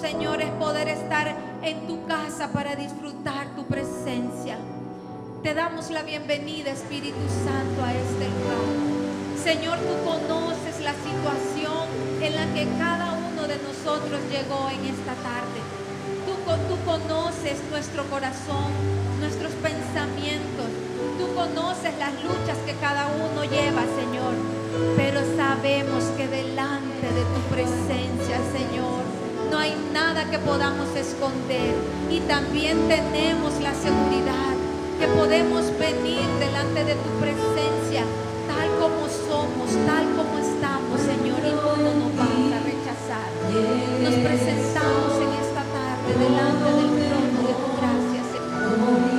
Señor, es poder estar en tu casa para disfrutar tu presencia. Te damos la bienvenida, Espíritu Santo, a este lugar. Señor, tú conoces la situación en la que cada uno de nosotros llegó en esta tarde. Tú conoces nuestro corazón, nuestros pensamientos. Tú conoces las luchas que cada uno lleva, Señor. Pero sabemos que delante de tu presencia, Señor, no hay nada que podamos esconder. Y también tenemos la seguridad que podemos venir delante de tu presencia tal como somos, tal como estamos, Señor, y tú no nos vas a rechazar. Nos presentamos en esta tarde delante del trono de tu gracia, Señor.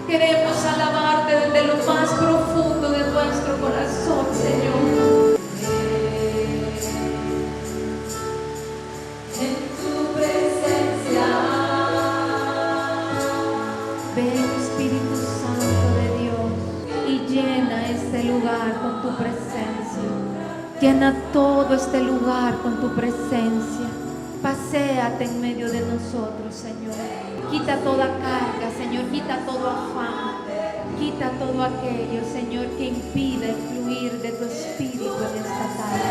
Queremos alabarte desde lo más profundo de nuestro corazón, Señor. En tu presencia. Ven, Espíritu Santo de Dios, y llena este lugar con tu presencia. Llena todo este lugar con tu presencia. Paséate en medio de nosotros, Señor. Quita toda carga, Señor, quita todo afán, quita todo aquello, Señor, que impida el fluir de tu Espíritu en esta tarde.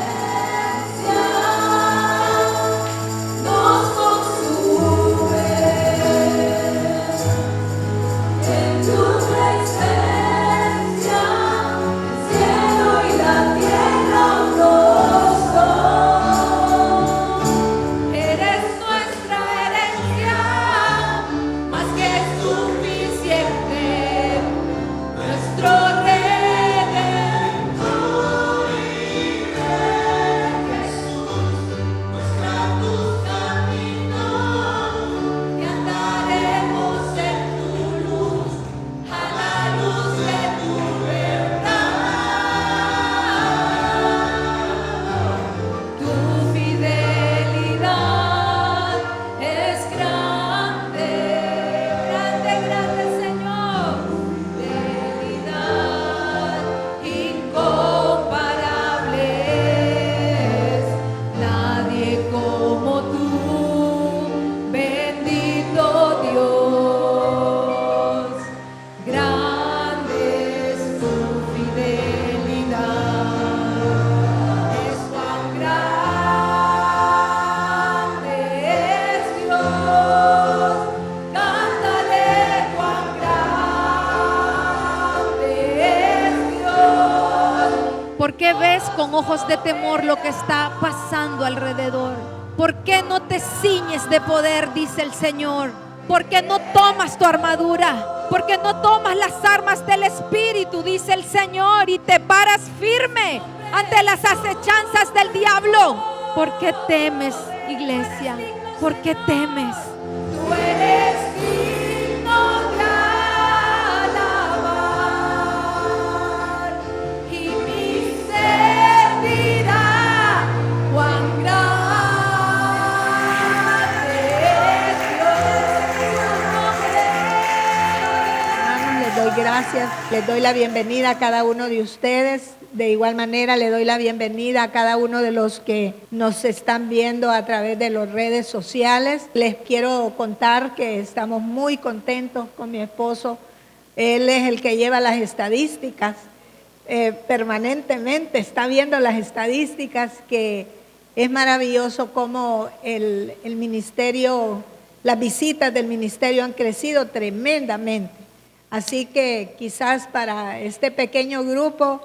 Nos consume en tu presencia, el cielo y la tierra uno son. ¿Por qué ves con ojos de temor lo que está pasando alrededor? ¿Por qué no te ciñes de poder, dice el Señor? ¿Por qué no tomas tu armadura? ¿Por qué no tomas las armas del Espíritu, dice el Señor, y te paras firme ante las acechanzas del diablo? ¿Por qué temes, iglesia? ¿Por qué temes? Tú eres digno de gracias, les doy la bienvenida a cada uno de ustedes. De igual manera le doy la bienvenida a cada uno de los que nos están viendo a través de las redes sociales. Les quiero contar que estamos muy contentos con mi esposo. Él es el que lleva las estadísticas. Permanentemente está viendo las estadísticas, que es maravilloso cómo el ministerio, las visitas del ministerio han crecido tremendamente. Así que quizás para este pequeño grupo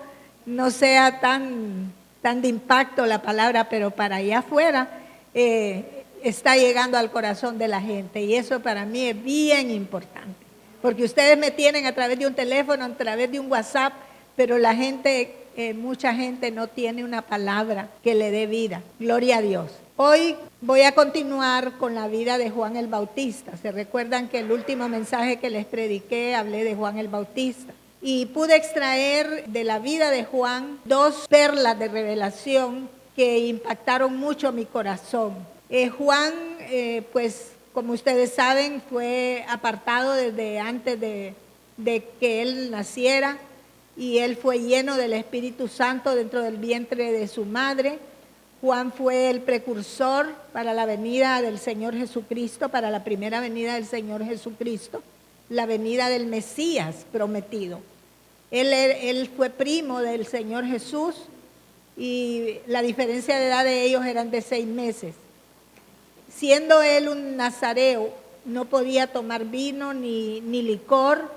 no sea tan de impacto la palabra, pero para allá afuera está llegando al corazón de la gente, y eso para mí es bien importante, porque ustedes me tienen a través de un teléfono, a través de un WhatsApp, pero la gente, mucha gente no tiene una palabra que le dé vida. Gloria a Dios. Hoy voy a continuar con la vida de Juan el Bautista. Se recuerdan que el último mensaje que les prediqué hablé de Juan el Bautista. Y pude extraer de la vida de Juan 2 perlas de revelación que impactaron mucho mi corazón. Juan, pues como ustedes saben, fue apartado desde antes de que él naciera, y él fue lleno del Espíritu Santo dentro del vientre de su madre. Juan fue el precursor para la venida del Señor Jesucristo, para la primera venida del Señor Jesucristo, la venida del Mesías prometido. Él fue primo del Señor Jesús, y la diferencia de edad de ellos eran de 6 meses. Siendo él un nazareo, no podía tomar vino ni licor,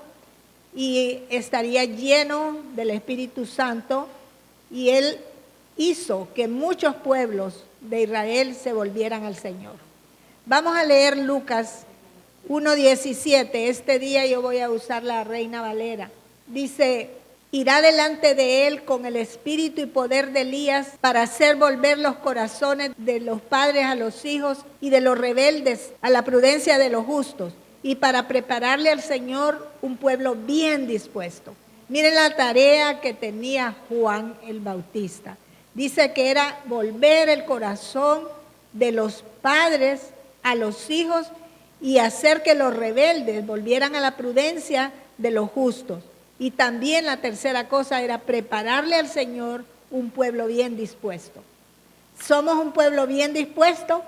y estaría lleno del Espíritu Santo, y él hizo que muchos pueblos de Israel se volvieran al Señor. Vamos a leer Lucas 1:17. Este día yo voy a usar la Reina Valera. Dice: irá delante de él con el espíritu y poder de Elías para hacer volver los corazones de los padres a los hijos y de los rebeldes a la prudencia de los justos, y para prepararle al Señor un pueblo bien dispuesto. Miren la tarea que tenía Juan el Bautista. Dice que era volver el corazón de los padres a los hijos y hacer que los rebeldes volvieran a la prudencia de los justos. Y también la tercera cosa era prepararle al Señor un pueblo bien dispuesto. ¿Somos un pueblo bien dispuesto?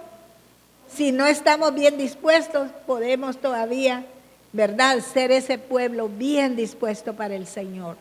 Si no estamos bien dispuestos, podemos todavía, ¿verdad?, ser ese pueblo bien dispuesto para el Señor.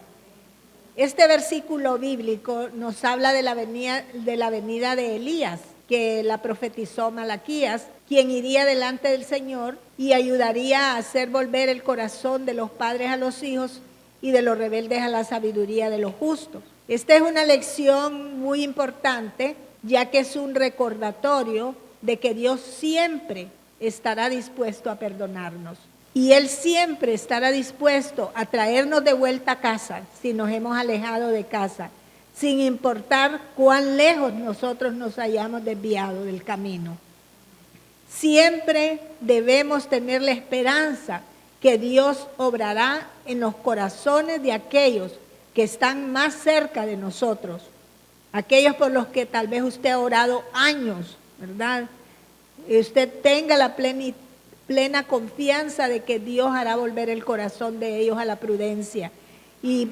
Este versículo bíblico nos habla de la venida de Elías, que la profetizó Malaquías, quien iría delante del Señor y ayudaría a hacer volver el corazón de los padres a los hijos y de los rebeldes a la sabiduría de los justos. Esta es una lección muy importante, ya que es un recordatorio de que Dios siempre estará dispuesto a perdonarnos. Y Él siempre estará dispuesto a traernos de vuelta a casa si nos hemos alejado de casa, sin importar cuán lejos nosotros nos hayamos desviado del camino. Siempre debemos tener la esperanza que Dios obrará en los corazones de aquellos que están más cerca de nosotros, aquellos por los que tal vez usted ha orado años, ¿verdad? Y usted tenga la plena confianza de que Dios hará volver el corazón de ellos a la prudencia, y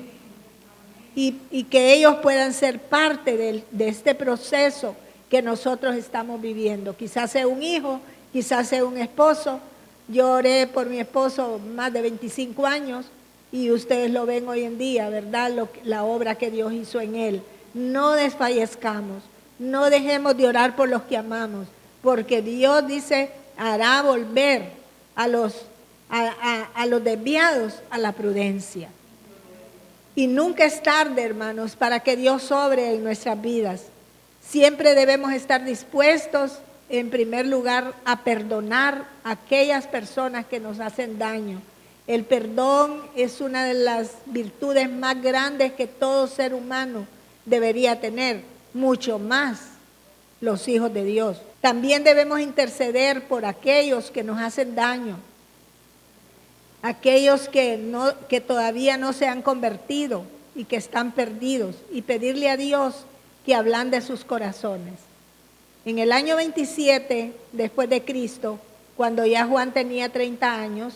que ellos puedan ser parte de este proceso que nosotros estamos viviendo. Quizás sea un hijo, quizás sea un esposo. Yo oré por mi esposo más de 25 años y ustedes lo ven hoy en día, ¿verdad? La obra que Dios hizo en él. No desfallezcamos, no dejemos de orar por los que amamos, porque Dios dice, hará volver a los desviados a la prudencia. Y nunca es tarde, hermanos, para que Dios obre en nuestras vidas. Siempre debemos estar dispuestos, en primer lugar, a perdonar a aquellas personas que nos hacen daño. El perdón es una de las virtudes más grandes que todo ser humano debería tener, mucho más los hijos de Dios. También debemos interceder por aquellos que nos hacen daño, aquellos que todavía no se han convertido y que están perdidos, y pedirle a Dios que ablande sus corazones. En el año 27 después de Cristo, cuando ya Juan tenía 30 años,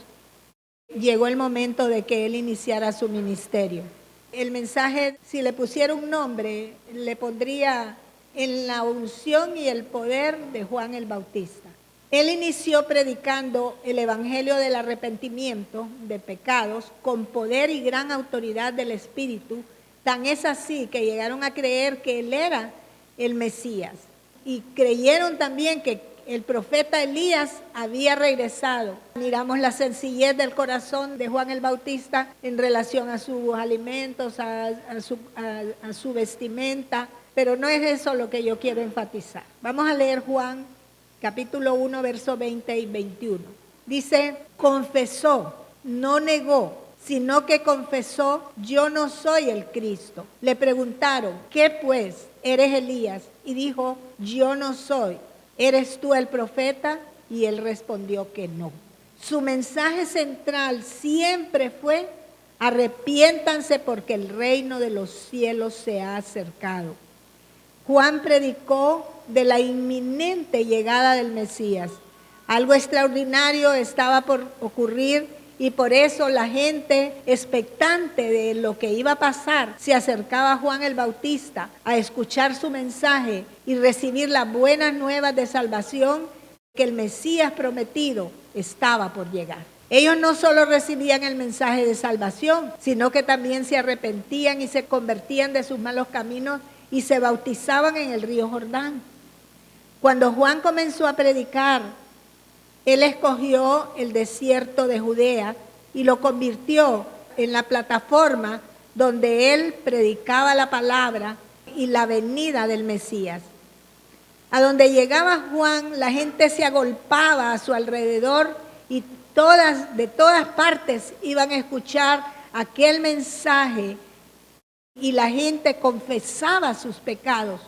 llegó el momento de que él iniciara su ministerio. El mensaje, si le pusiera un nombre, le pondría en la unción y el poder de Juan el Bautista. Él inició predicando el evangelio del arrepentimiento de pecados con poder y gran autoridad del Espíritu. Tan es así que llegaron a creer que él era el Mesías, y creyeron también que el profeta Elías había regresado. Miramos la sencillez del corazón de Juan el Bautista en relación a sus alimentos, a su vestimenta, pero no es eso lo que yo quiero enfatizar. Vamos a leer Juan capítulo 1, verso 20 y 21. Dice, confesó, no negó, sino que confesó, yo no soy el Cristo. Le preguntaron, ¿qué pues? ¿Eres Elías? Y dijo, yo no soy. ¿Eres tú el profeta? Y él respondió que no. Su mensaje central siempre fue, arrepiéntanse porque el reino de los cielos se ha acercado. Juan predicó de la inminente llegada del Mesías. Algo extraordinario estaba por ocurrir y por eso la gente, expectante de lo que iba a pasar, se acercaba a Juan el Bautista a escuchar su mensaje y recibir las buenas nuevas de salvación, que el Mesías prometido estaba por llegar. Ellos no solo recibían el mensaje de salvación, sino que también se arrepentían y se convertían de sus malos caminos y se bautizaban en el río Jordán. Cuando Juan comenzó a predicar, él escogió el desierto de Judea y lo convirtió en la plataforma donde él predicaba la palabra y la venida del Mesías. A donde llegaba Juan, la gente se agolpaba a su alrededor y de todas partes iban a escuchar aquel mensaje, y la gente confesaba sus pecados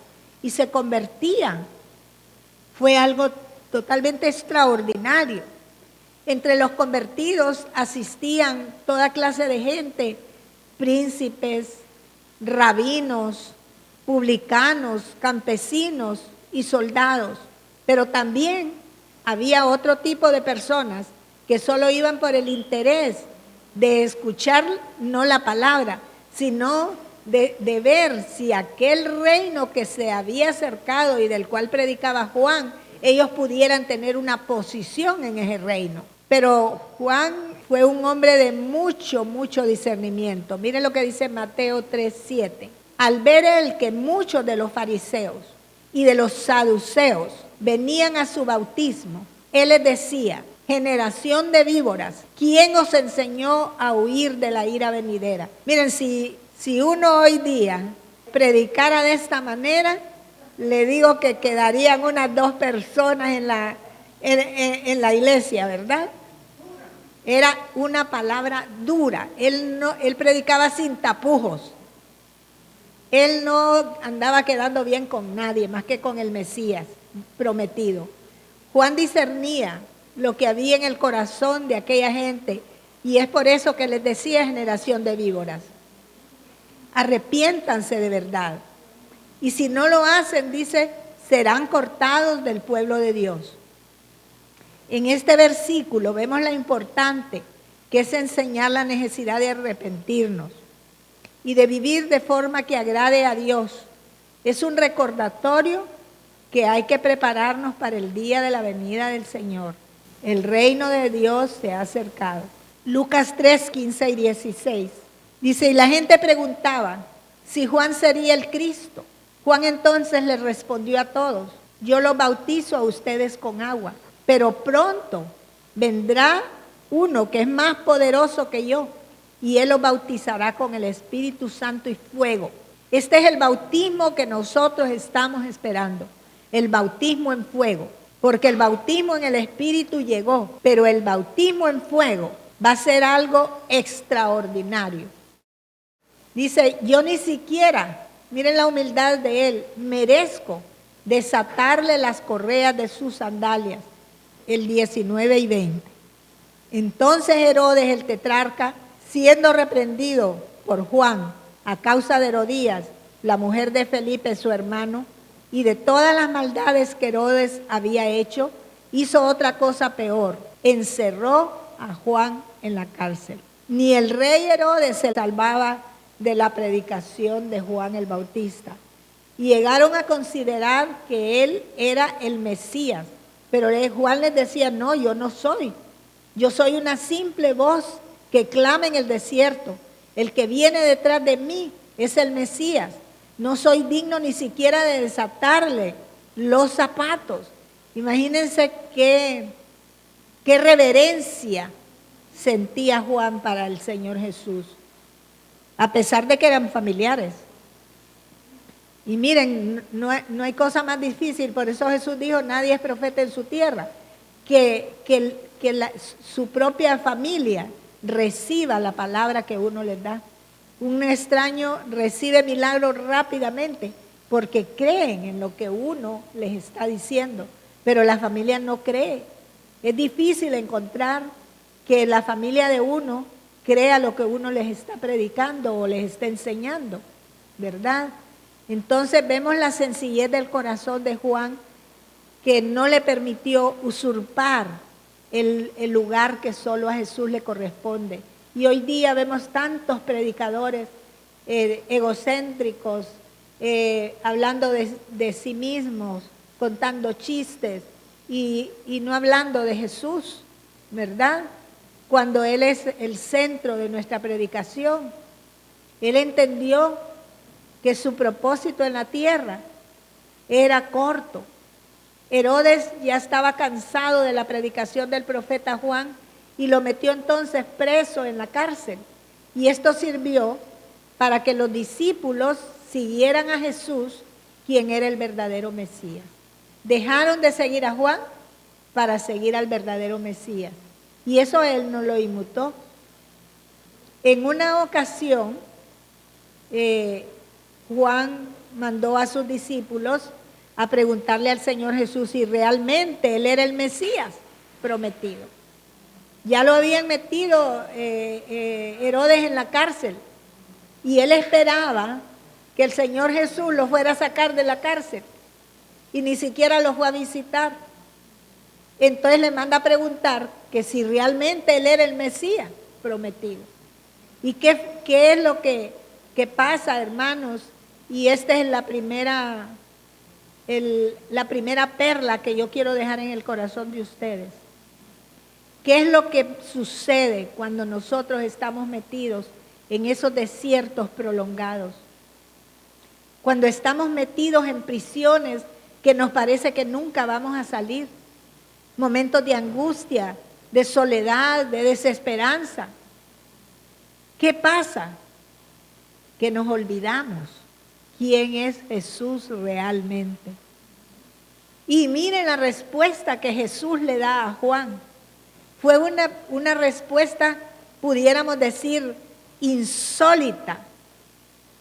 y se convertían. Fue algo totalmente extraordinario. Entre los convertidos asistían toda clase de gente, príncipes, rabinos, publicanos, campesinos y soldados. Pero también había otro tipo de personas que solo iban por el interés de escuchar no la palabra, sino de ver si aquel reino que se había acercado y del cual predicaba Juan, ellos pudieran tener una posición en ese reino. Pero Juan fue un hombre de mucho discernimiento. Miren lo que dice Mateo 3:7. Al ver él que muchos de los fariseos y de los saduceos venían a su bautismo, él les decía: generación de víboras, ¿quién os enseñó a huir de la ira venidera? Miren, si uno hoy día predicara de esta manera, le digo que quedarían unas 2 personas en la iglesia, ¿verdad? Era una palabra dura. Él predicaba sin tapujos. Él no andaba quedando bien con nadie, más que con el Mesías prometido. Juan discernía lo que había en el corazón de aquella gente, y es por eso que les decía: generación de víboras, arrepiéntanse de verdad. Y si no lo hacen, dice, serán cortados del pueblo de Dios. En este versículo vemos la importante que es enseñar la necesidad de arrepentirnos y de vivir de forma que agrade a Dios. Es un recordatorio que hay que prepararnos para el día de la venida del Señor. El reino de Dios se ha acercado. Lucas 3:15 y 16. Dice: y la gente preguntaba si Juan sería el Cristo. Juan entonces les respondió a todos: yo los bautizo a ustedes con agua, pero pronto vendrá uno que es más poderoso que yo, y él los bautizará con el Espíritu Santo y fuego. Este es el bautismo que nosotros estamos esperando, el bautismo en fuego, porque el bautismo en el Espíritu llegó, pero el bautismo en fuego va a ser algo extraordinario. Dice: yo ni siquiera, miren la humildad de él, merezco desatarle las correas de sus sandalias. El 19 y 20. Entonces Herodes el tetrarca, siendo reprendido por Juan a causa de Herodías, la mujer de Felipe su hermano, y de todas las maldades que Herodes había hecho, hizo otra cosa peor: encerró a Juan en la cárcel. Ni el rey Herodes se salvaba de la predicación de Juan el Bautista. Y llegaron a considerar que él era el Mesías, pero Juan les decía: no, yo no soy. Yo soy una simple voz que clama en el desierto. El que viene detrás de mí es el Mesías. No soy digno ni siquiera de desatarle los zapatos. Imagínense qué reverencia sentía Juan para el Señor Jesús, a pesar de que eran familiares. Y miren, no hay cosa más difícil, por eso Jesús dijo: nadie es profeta en su tierra, que su propia familia reciba la palabra que uno les da. Un extraño recibe milagros rápidamente porque creen en lo que uno les está diciendo, pero la familia no cree. Es difícil encontrar que la familia de uno crea lo que uno les está predicando o les está enseñando, ¿verdad? Entonces vemos la sencillez del corazón de Juan, que no le permitió usurpar el lugar que solo a Jesús le corresponde. Y hoy día vemos tantos predicadores egocéntricos, hablando de sí mismos, contando chistes y no hablando de Jesús, ¿verdad? Cuando Él es el centro de nuestra predicación. Él entendió que su propósito en la tierra era corto. Herodes ya estaba cansado de la predicación del profeta Juan y lo metió entonces preso en la cárcel. Y esto sirvió para que los discípulos siguieran a Jesús, quien era el verdadero Mesías. Dejaron de seguir a Juan para seguir al verdadero Mesías. Y eso Él no lo inmutó. En una ocasión, Juan mandó a sus discípulos a preguntarle al Señor Jesús si realmente Él era el Mesías prometido. Ya lo habían metido Herodes en la cárcel y Él esperaba que el Señor Jesús lo fuera a sacar de la cárcel y ni siquiera lo fue a visitar. Entonces le manda a preguntar que si realmente Él era el Mesías prometido. ¿Y qué es lo que pasa, hermanos? Y esta es la primera perla que yo quiero dejar en el corazón de ustedes. ¿Qué es lo que sucede cuando nosotros estamos metidos en esos desiertos prolongados? Cuando estamos metidos en prisiones que nos parece que nunca vamos a salir. Momentos de angustia, de soledad, de desesperanza. ¿Qué pasa? Que nos olvidamos quién es Jesús realmente. Y miren la respuesta que Jesús le da a Juan. Fue una respuesta, pudiéramos decir, insólita,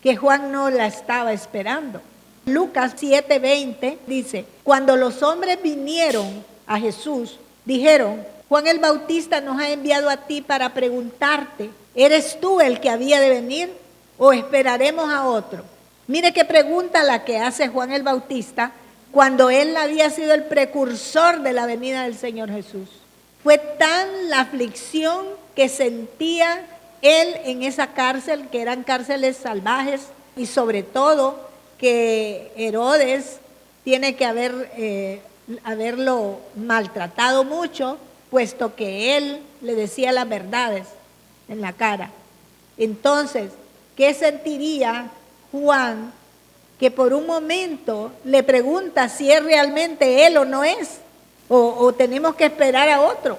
que Juan no la estaba esperando. Lucas 7:20 dice, cuando los hombres vinieron a Jesús, dijeron, Juan el Bautista nos ha enviado a ti para preguntarte, ¿eres tú el que había de venir o esperaremos a otro? Mire qué pregunta la que hace Juan el Bautista cuando él había sido el precursor de la venida del Señor Jesús. Fue tan la aflicción que sentía él en esa cárcel, que eran cárceles salvajes, y sobre todo que Herodes tiene que haberlo maltratado mucho, puesto que él le decía las verdades en la cara. Entonces, ¿qué sentiría Juan que por un momento le pregunta si es realmente él o no es? O tenemos que esperar a otro.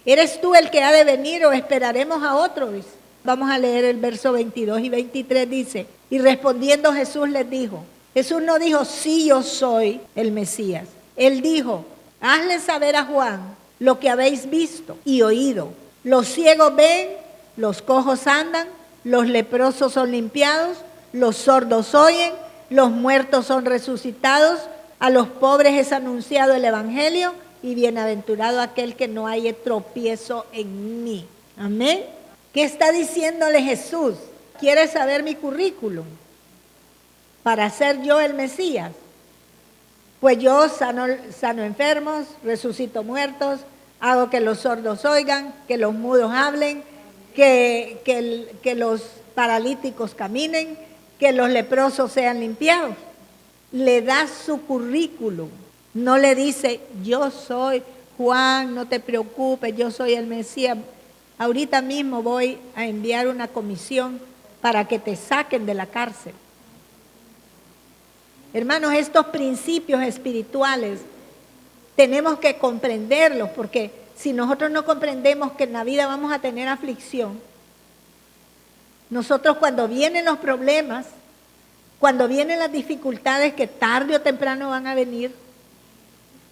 ¿Eres tú el que ha de venir o esperaremos a otro? Dice. Vamos a leer el verso 22 y 23, dice, y respondiendo Jesús les dijo, Jesús no dijo, sí, yo soy el Mesías. Él dijo, hazle saber a Juan lo que habéis visto y oído. Los ciegos ven, los cojos andan, los leprosos son limpiados, los sordos oyen, los muertos son resucitados, a los pobres es anunciado el evangelio y bienaventurado aquel que no haya tropiezo en mí. Amén. ¿Qué está diciéndole Jesús? ¿Quieres saber mi currículum para ser yo el Mesías? Pues yo sano enfermos, resucito muertos, hago que los sordos oigan, que los mudos hablen, que los paralíticos caminen, que los leprosos sean limpiados. Le da su currículum. No le dice, yo soy Juan, no te preocupes, yo soy el Mesías. Ahorita mismo voy a enviar una comisión para que te saquen de la cárcel. Hermanos, estos principios espirituales tenemos que comprenderlos, porque si nosotros no comprendemos que en la vida vamos a tener aflicción, nosotros cuando vienen los problemas, cuando vienen las dificultades que tarde o temprano van a venir,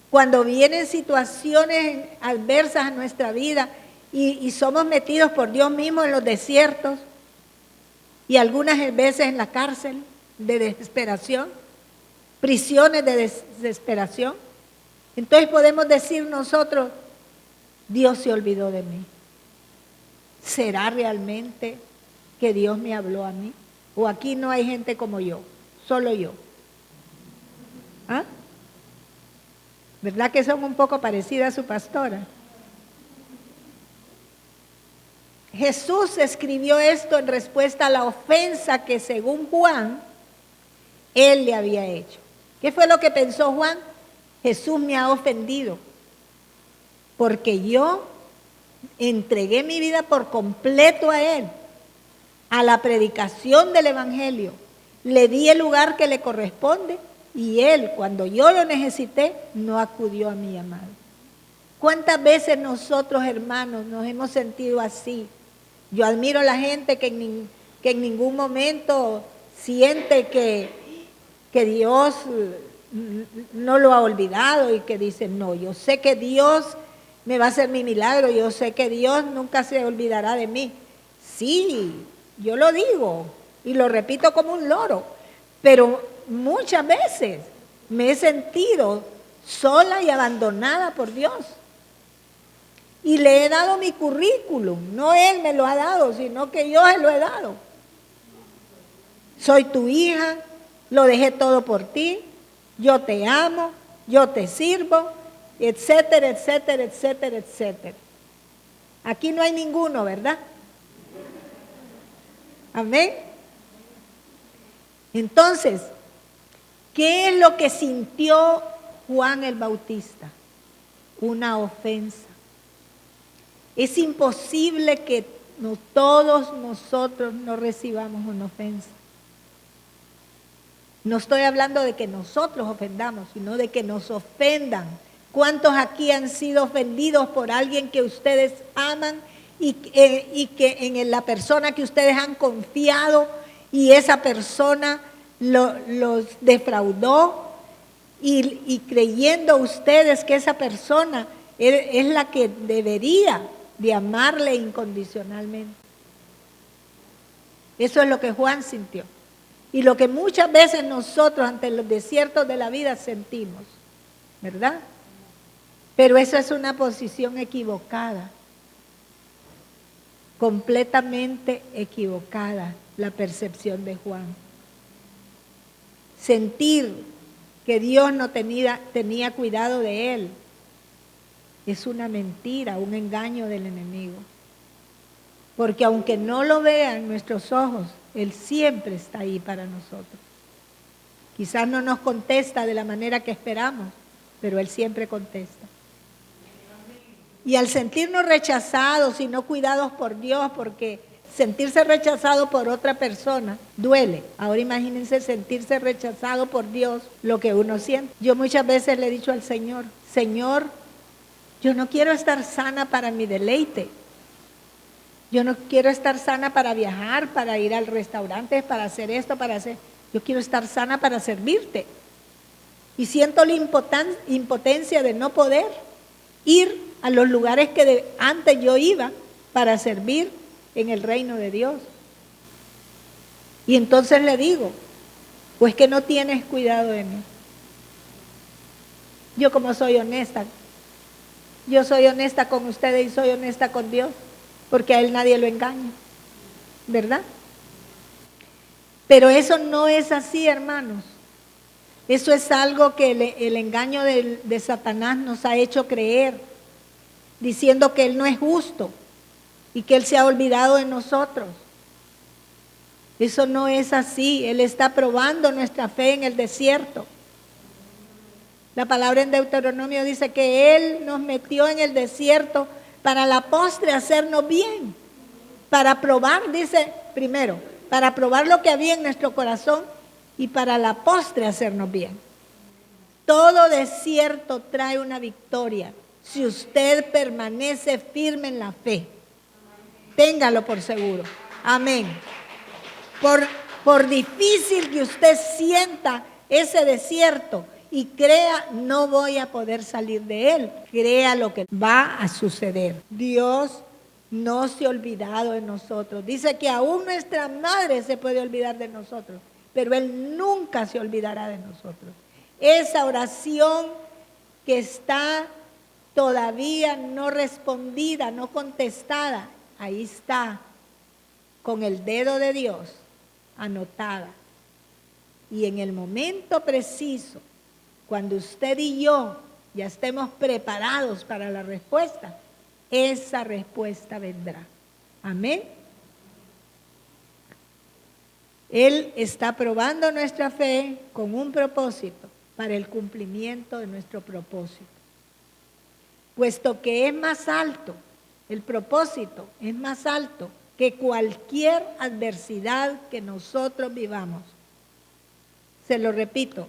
cuando vienen situaciones adversas a nuestra vida y somos metidos por Dios mismo en los desiertos y algunas veces en la cárcel de desesperación, prisiones de desesperación, entonces podemos decir nosotros, Dios se olvidó de mí. ¿Será realmente que Dios me habló a mí? ¿O aquí no hay gente como yo? solo yo. ¿Ah? ¿Verdad que son un poco parecidas a su pastora? Jesús escribió esto en respuesta a la ofensa que según Juan, él le había hecho. ¿Qué fue lo que pensó Juan? Jesús me ha ofendido porque yo entregué mi vida por completo a él, a la predicación del evangelio. Le di el lugar que le corresponde y él, cuando yo lo necesité, no acudió a mi llamado. ¿Cuántas veces nosotros, hermanos, nos hemos sentido así? Yo admiro a la gente que en ningún momento siente que Dios no lo ha olvidado y que dice, no, yo sé que Dios me va a hacer mi milagro, yo sé que Dios nunca se olvidará de mí. Sí, yo lo digo y lo repito como un loro, pero muchas veces me he sentido sola y abandonada por Dios. Y le he dado mi currículum, no Él me lo ha dado, sino que yo se lo he dado. Soy tu hija, lo dejé todo por ti, yo te amo, yo te sirvo, etcétera, etcétera, etcétera, etcétera. Aquí no hay ninguno, ¿verdad? Amén. Entonces, ¿qué es lo que sintió Juan el Bautista? Una ofensa. Es imposible que todos nosotros no recibamos una ofensa. No estoy hablando de que nosotros ofendamos, sino de que nos ofendan. ¿Cuántos aquí han sido ofendidos por alguien que ustedes aman y que en la persona que ustedes han confiado y esa persona los defraudó y creyendo ustedes que esa persona es la que debería de amarle incondicionalmente? Eso es lo que Juan sintió. Y lo que muchas veces nosotros ante los desiertos de la vida sentimos, ¿verdad? Pero eso es una posición equivocada, completamente equivocada, la percepción de Juan. Sentir que Dios no tenía cuidado de él es una mentira, un engaño del enemigo. Porque aunque no lo vean nuestros ojos, Él siempre está ahí para nosotros. Quizás no nos contesta de la manera que esperamos, pero Él siempre contesta. Y al sentirnos rechazados y no cuidados por Dios, porque sentirse rechazado por otra persona duele. Ahora imagínense sentirse rechazado por Dios, lo que uno siente. Yo muchas veces le he dicho al Señor, Señor, yo no quiero estar sana para mi deleite. Yo no quiero estar sana para viajar, para ir al restaurante, para hacer esto, para hacer... Yo quiero estar sana para servirte. Y siento la impotencia de no poder ir a los lugares que antes yo iba para servir en el reino de Dios. Y entonces le digo, pues que no tienes cuidado de mí. Yo como soy honesta, yo soy honesta con ustedes y soy honesta con Dios. Porque a Él nadie lo engaña, ¿verdad? Pero eso no es así, hermanos. Eso es algo que el engaño de Satanás nos ha hecho creer, diciendo que Él no es justo y que Él se ha olvidado de nosotros. Eso no es así. Él está probando nuestra fe en el desierto. La palabra en Deuteronomio dice que Él nos metió en el desierto para la postre hacernos bien, para probar, dice primero, para probar lo que había en nuestro corazón y para la postre hacernos bien. Todo desierto trae una victoria si usted permanece firme en la fe. Téngalo por seguro. Amén. Por difícil que usted sienta ese desierto, y crea, no voy a poder salir de él. Crea lo que va a suceder. Dios no se ha olvidado de nosotros. Dice que aún nuestra madre se puede olvidar de nosotros, pero Él nunca se olvidará de nosotros. Esa oración que está todavía no respondida, no contestada, ahí está, con el dedo de Dios, anotada. Y en el momento preciso, cuando usted y yo ya estemos preparados para la respuesta, esa respuesta vendrá. Amén. Él está probando nuestra fe con un propósito, para el cumplimiento de nuestro propósito. Puesto que es más alto, el propósito es más alto que cualquier adversidad que nosotros vivamos. Se lo repito,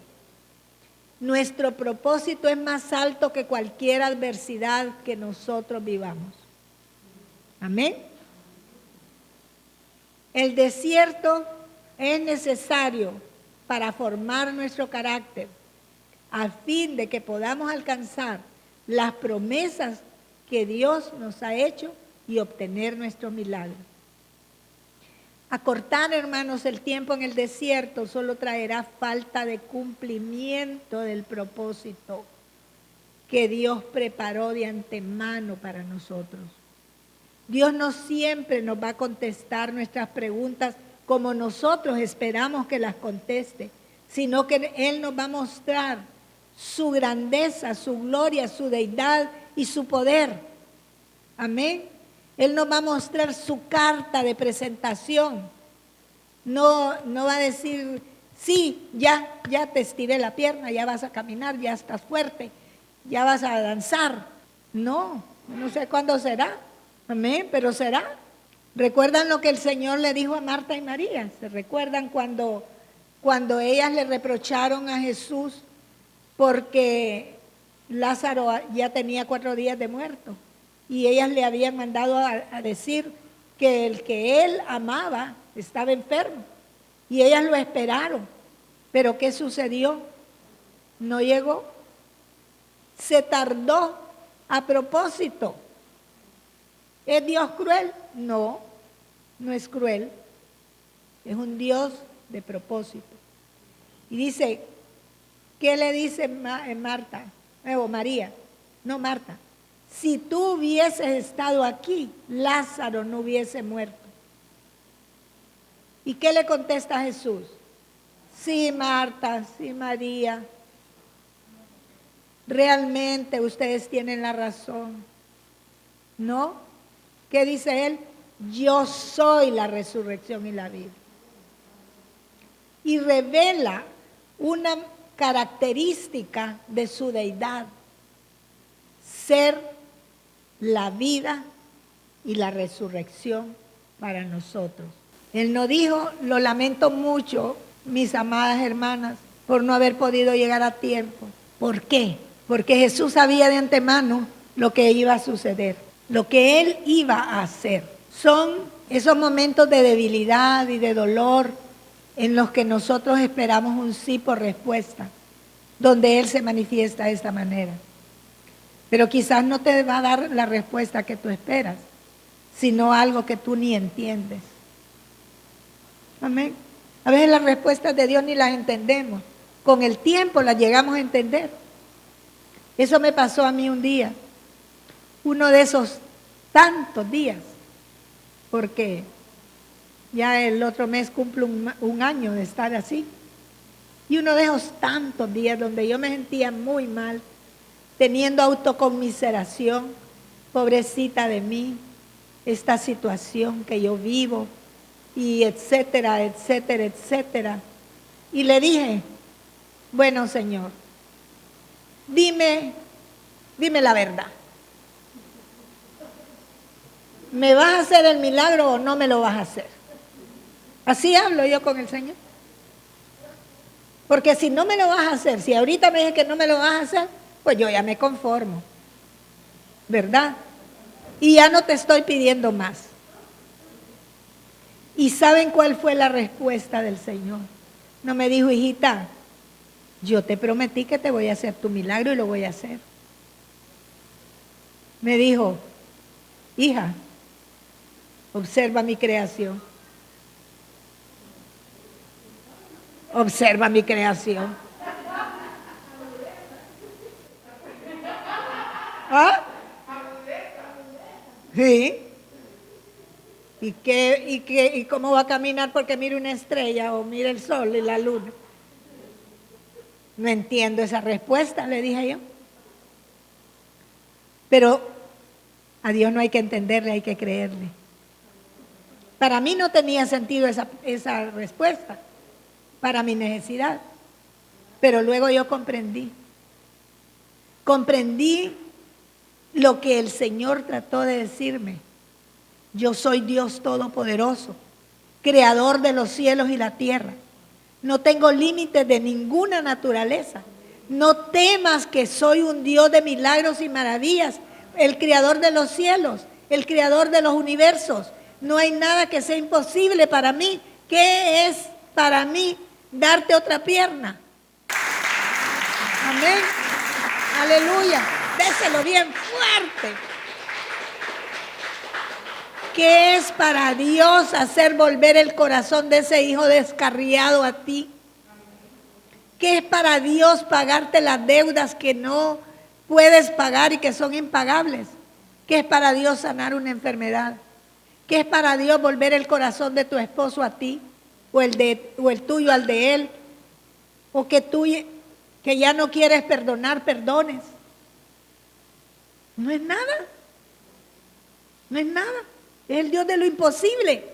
nuestro propósito es más alto que cualquier adversidad que nosotros vivamos. Amén. El desierto es necesario para formar nuestro carácter, a fin de que podamos alcanzar las promesas que Dios nos ha hecho y obtener nuestro milagro. Acortar, hermanos, el tiempo en el desierto solo traerá falta de cumplimiento del propósito que Dios preparó de antemano para nosotros. Dios no siempre nos va a contestar nuestras preguntas como nosotros esperamos que las conteste, sino que Él nos va a mostrar su grandeza, su gloria, su deidad y su poder. Amén. Él nos va a mostrar su carta de presentación. No va a decir, sí, ya te estiré la pierna, ya vas a caminar, ya estás fuerte, ya vas a danzar. No sé cuándo será. Amén, pero será. ¿Recuerdan lo que el Señor le dijo a Marta y María? ¿Se recuerdan cuando ellas le reprocharon a Jesús porque Lázaro ya tenía 4 días de muerto? Y ellas le habían mandado a decir que el que él amaba estaba enfermo. Y ellas lo esperaron. Pero ¿qué sucedió? No llegó. Se tardó a propósito. ¿Es Dios cruel? No es cruel. Es un Dios de propósito. Y dice, ¿qué le dice Marta? O María. No, Marta. Si tú hubieses estado aquí, Lázaro no hubiese muerto. ¿Y qué le contesta Jesús? Sí, Marta, sí, María. Realmente ustedes tienen la razón. ¿No? ¿Qué dice él? Yo soy la resurrección y la vida. Y revela una característica de su deidad: ser la vida y la resurrección para nosotros. Él no dijo, lo lamento mucho, mis amadas hermanas, por no haber podido llegar a tiempo. ¿Por qué? Porque Jesús sabía de antemano lo que iba a suceder, lo que Él iba a hacer. Son esos momentos de debilidad y de dolor en los que nosotros esperamos un sí por respuesta, donde Él se manifiesta de esta manera. Pero quizás no te va a dar la respuesta que tú esperas, sino algo que tú ni entiendes. Amén. A veces las respuestas de Dios ni las entendemos. Con el tiempo las llegamos a entender. Eso me pasó a mí un día. Uno de esos tantos días. Porque ya el otro mes cumplo un año de estar así. Y uno de esos tantos días donde yo me sentía muy mal, teniendo autoconmiseración, pobrecita de mí, esta situación que yo vivo, y etcétera, etcétera, etcétera. Y le dije, bueno, Señor, dime la verdad. ¿Me vas a hacer el milagro o no me lo vas a hacer? Así hablo yo con el Señor. Porque si no me lo vas a hacer, si ahorita me dices que no me lo vas a hacer, pues yo ya me conformo, ¿verdad? Y ya no te estoy pidiendo más. ¿Y saben cuál fue la respuesta del Señor? No me dijo, hijita, yo te prometí que te voy a hacer tu milagro y lo voy a hacer. Me dijo, hija, observa mi creación. Observa mi creación. ¿Ah? Sí. ¿Y cómo va a caminar porque mire una estrella o mire el sol y la luna? No entiendo esa respuesta, le dije yo. Pero a Dios no hay que entenderle, hay que creerle. Para mí no tenía sentido esa respuesta, para mi necesidad. Pero luego yo comprendí lo que el Señor trató de decirme. Yo soy Dios Todopoderoso, creador de los cielos y la tierra. No tengo límites de ninguna naturaleza. No temas que soy un Dios de milagros y maravillas, el creador de los cielos, el creador de los universos. No hay nada que sea imposible para mí. ¿Qué es para mí darte otra pierna? Amén. Aleluya. Déselo bien fuerte. ¿Qué es para Dios hacer volver el corazón de ese hijo descarriado a ti? ¿Qué es para Dios pagarte las deudas que no puedes pagar y que son impagables? ¿Qué es para Dios sanar una enfermedad? ¿Qué es para Dios volver el corazón de tu esposo a ti? ¿O el tuyo al de él? ¿O que ya no quieres perdonar, perdones? No es nada. No es nada. Es el Dios de lo imposible.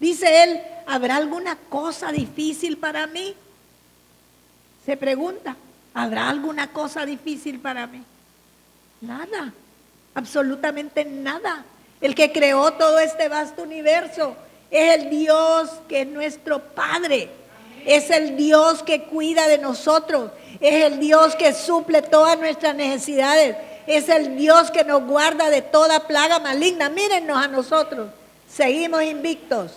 Dice él, ¿habrá alguna cosa difícil para mí? Se pregunta, ¿habrá alguna cosa difícil para mí? Nada, absolutamente nada. El que creó todo este vasto universo es el Dios que es nuestro Padre. Es el Dios que cuida de nosotros. Es el Dios que suple todas nuestras necesidades. Es el Dios que nos guarda de toda plaga maligna. Mírennos a nosotros. Seguimos invictos.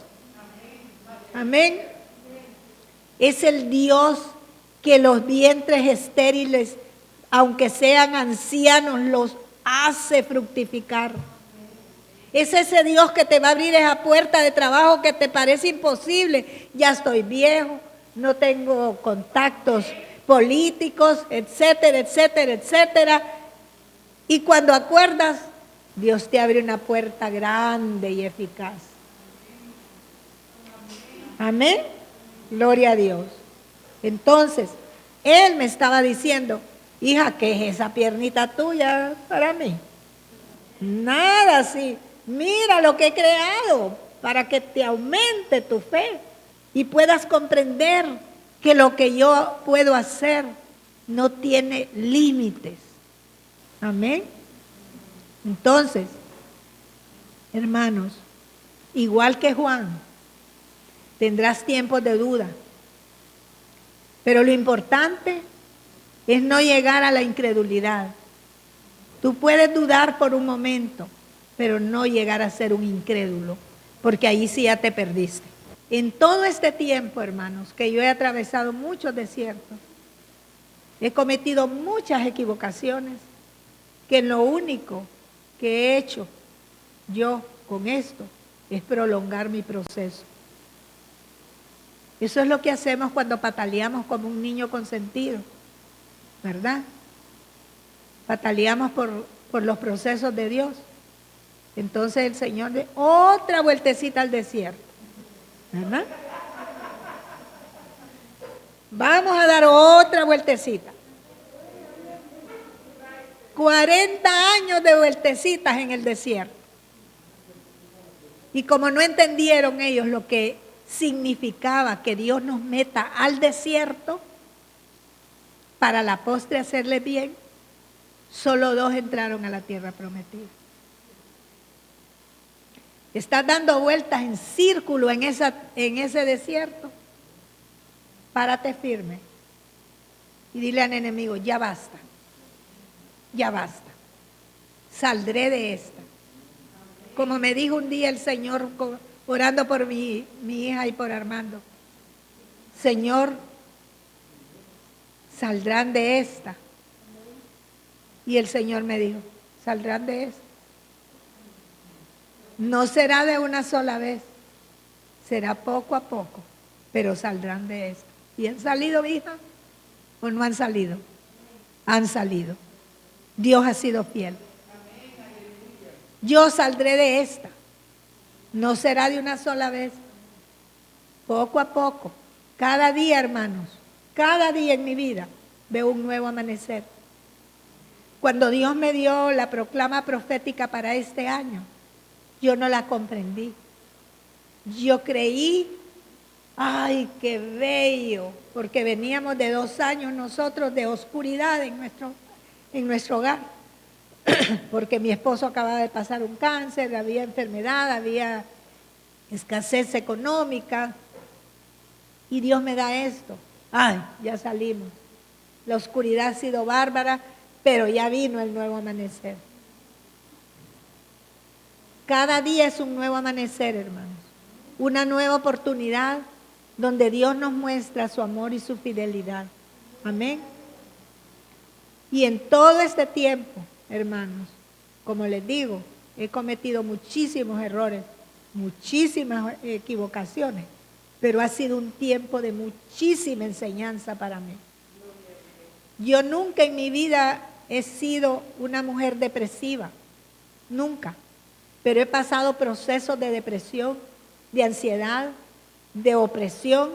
Amén. Es el Dios que los vientres estériles, aunque sean ancianos, los hace fructificar. Es ese Dios que te va a abrir esa puerta de trabajo que te parece imposible. Ya estoy viejo, no tengo contactos políticos, etcétera, etcétera, etcétera. Y cuando acuerdas, Dios te abre una puerta grande y eficaz. Amén. Gloria a Dios. Entonces, él me estaba diciendo, hija, ¿qué es esa piernita tuya para mí? Nada así. Mira lo que he creado para que te aumente tu fe y puedas comprender que lo que yo puedo hacer no tiene límites. Amén. Entonces, hermanos, igual que Juan, tendrás tiempos de duda. Pero lo importante es no llegar a la incredulidad. Tú puedes dudar por un momento, pero no llegar a ser un incrédulo, porque ahí sí ya te perdiste. En todo este tiempo, hermanos, que yo he atravesado muchos desiertos, he cometido muchas equivocaciones, que lo único que he hecho yo con esto es prolongar mi proceso. Eso es lo que hacemos cuando pataleamos como un niño consentido, ¿verdad? Pataleamos por los procesos de Dios. Entonces el Señor de otra vueltecita al desierto, ¿verdad? Vamos a dar otra vueltecita. 40 años de vueltecitas en el desierto. Y como no entendieron ellos lo que significaba que Dios nos meta al desierto para la postre hacerle bien, solo 2 entraron a la tierra prometida. Estás dando vueltas en círculo en ese desierto. Párate firme y dile al enemigo, ya basta, ya basta, saldré de esta. Como me dijo un día el Señor orando por mi hija y por Armando, Señor, saldrán de esta. Y el Señor me dijo, saldrán de esta. No será de una sola vez, será poco a poco, pero saldrán de esta. ¿Y han salido, hija? ¿O no han salido? Han salido. Dios ha sido fiel. Yo saldré de esta. No será de una sola vez. Poco a poco. Cada día, hermanos, Cada día en mi vida veo un nuevo amanecer. Cuando Dios me dio la proclama profética para este año, yo no la comprendí. Yo creí, ay, qué bello, porque veníamos de 2 años nosotros de oscuridad en nuestro hogar, porque mi esposo acababa de pasar un cáncer, había enfermedad, había escasez económica, y Dios me da esto. Ay, ya salimos. La oscuridad ha sido bárbara, pero ya vino el nuevo amanecer. Cada día es un nuevo amanecer, hermanos. Una nueva oportunidad donde Dios nos muestra su amor y su fidelidad. Amén. Y en todo este tiempo, hermanos, como les digo, he cometido muchísimos errores, muchísimas equivocaciones, pero ha sido un tiempo de muchísima enseñanza para mí. Yo nunca en mi vida he sido una mujer depresiva, nunca, pero he pasado procesos de depresión, de ansiedad, de opresión,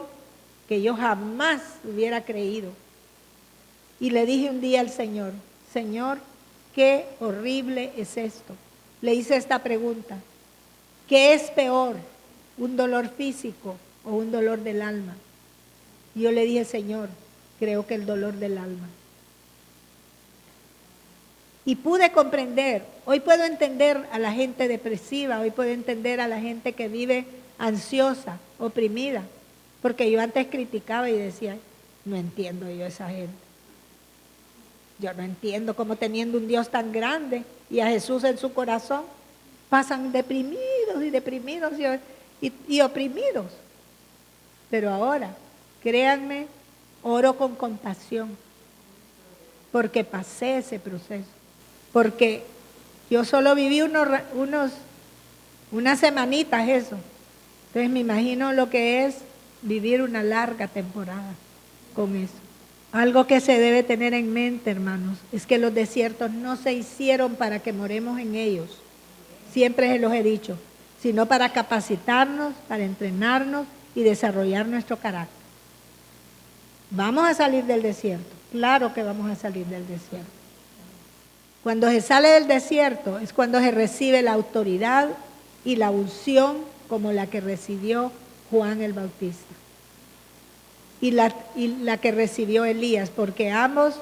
que yo jamás hubiera creído. Y le dije un día al Señor, Señor, qué horrible es esto. Le hice esta pregunta, ¿qué es peor, un dolor físico o un dolor del alma? Y yo le dije, Señor, creo que el dolor del alma. Y pude comprender, hoy puedo entender a la gente depresiva, hoy puedo entender a la gente que vive ansiosa, oprimida, porque yo antes criticaba y decía, no entiendo yo a esa gente. Yo no entiendo cómo teniendo un Dios tan grande y a Jesús en su corazón, pasan deprimidos y deprimidos y oprimidos. Pero ahora, créanme, oro con compasión, porque pasé ese proceso. Porque yo solo viví unas semanitas eso. Entonces me imagino lo que es vivir una larga temporada con eso. Algo que se debe tener en mente, hermanos, es que los desiertos no se hicieron para que moremos en ellos. Siempre se los he dicho, sino para capacitarnos, para entrenarnos y desarrollar nuestro carácter. ¿Vamos a salir del desierto? Claro que vamos a salir del desierto. Cuando se sale del desierto es cuando se recibe la autoridad y la unción como la que recibió Juan el Bautista y la que recibió Elías, porque ambos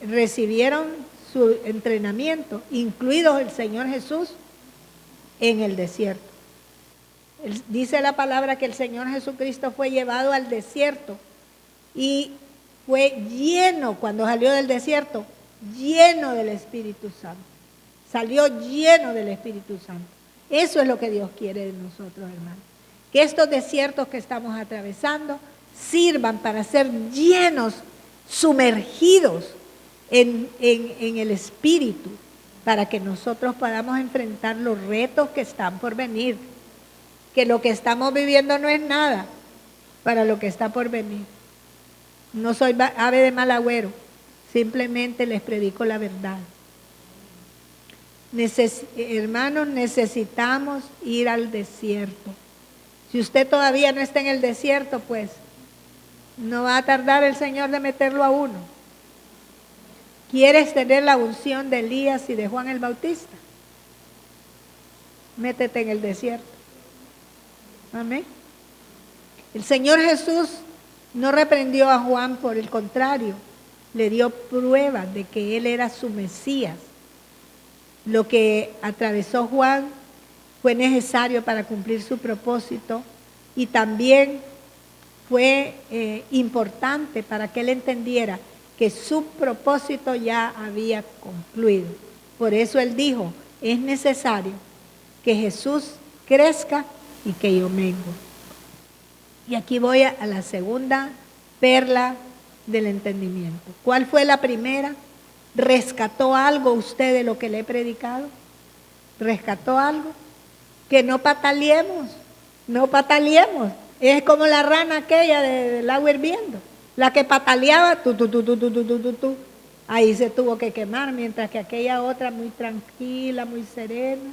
recibieron su entrenamiento, incluido el Señor Jesús, en el desierto. Dice la palabra que el Señor Jesucristo fue llevado al desierto y fue lleno, cuando salió del desierto, lleno del Espíritu Santo. Salió lleno del Espíritu Santo. Eso es lo que Dios quiere de nosotros, hermanos. Que estos desiertos que estamos atravesando sirvan para ser llenos, sumergidos en el Espíritu, para que nosotros podamos enfrentar los retos que están por venir. Que lo que estamos viviendo no es nada para lo que está por venir. No soy ave de mal agüero, simplemente les predico la verdad. Hermanos, necesitamos ir al desierto. Si usted todavía no está en el desierto, pues no va a tardar el Señor de meterlo a uno. ¿Quieres tener la unción de Elías y de Juan el Bautista? Métete en el desierto. Amén. El Señor Jesús no reprendió a Juan, por el contrario, le dio prueba de que él era su Mesías. Lo que atravesó Juan fue necesario para cumplir su propósito y también fue importante para que él entendiera que su propósito ya había concluido. Por eso él dijo, es necesario que Jesús crezca y que yo mengue. Y aquí voy a la segunda perla del entendimiento. ¿Cuál fue la primera? ¿Rescató algo usted de lo que le he predicado? ¿Rescató algo? Que no pataleemos, no pataleemos. Es como la rana aquella del agua hirviendo, la que pataleaba, ahí se tuvo que quemar, mientras que aquella otra muy tranquila, muy serena,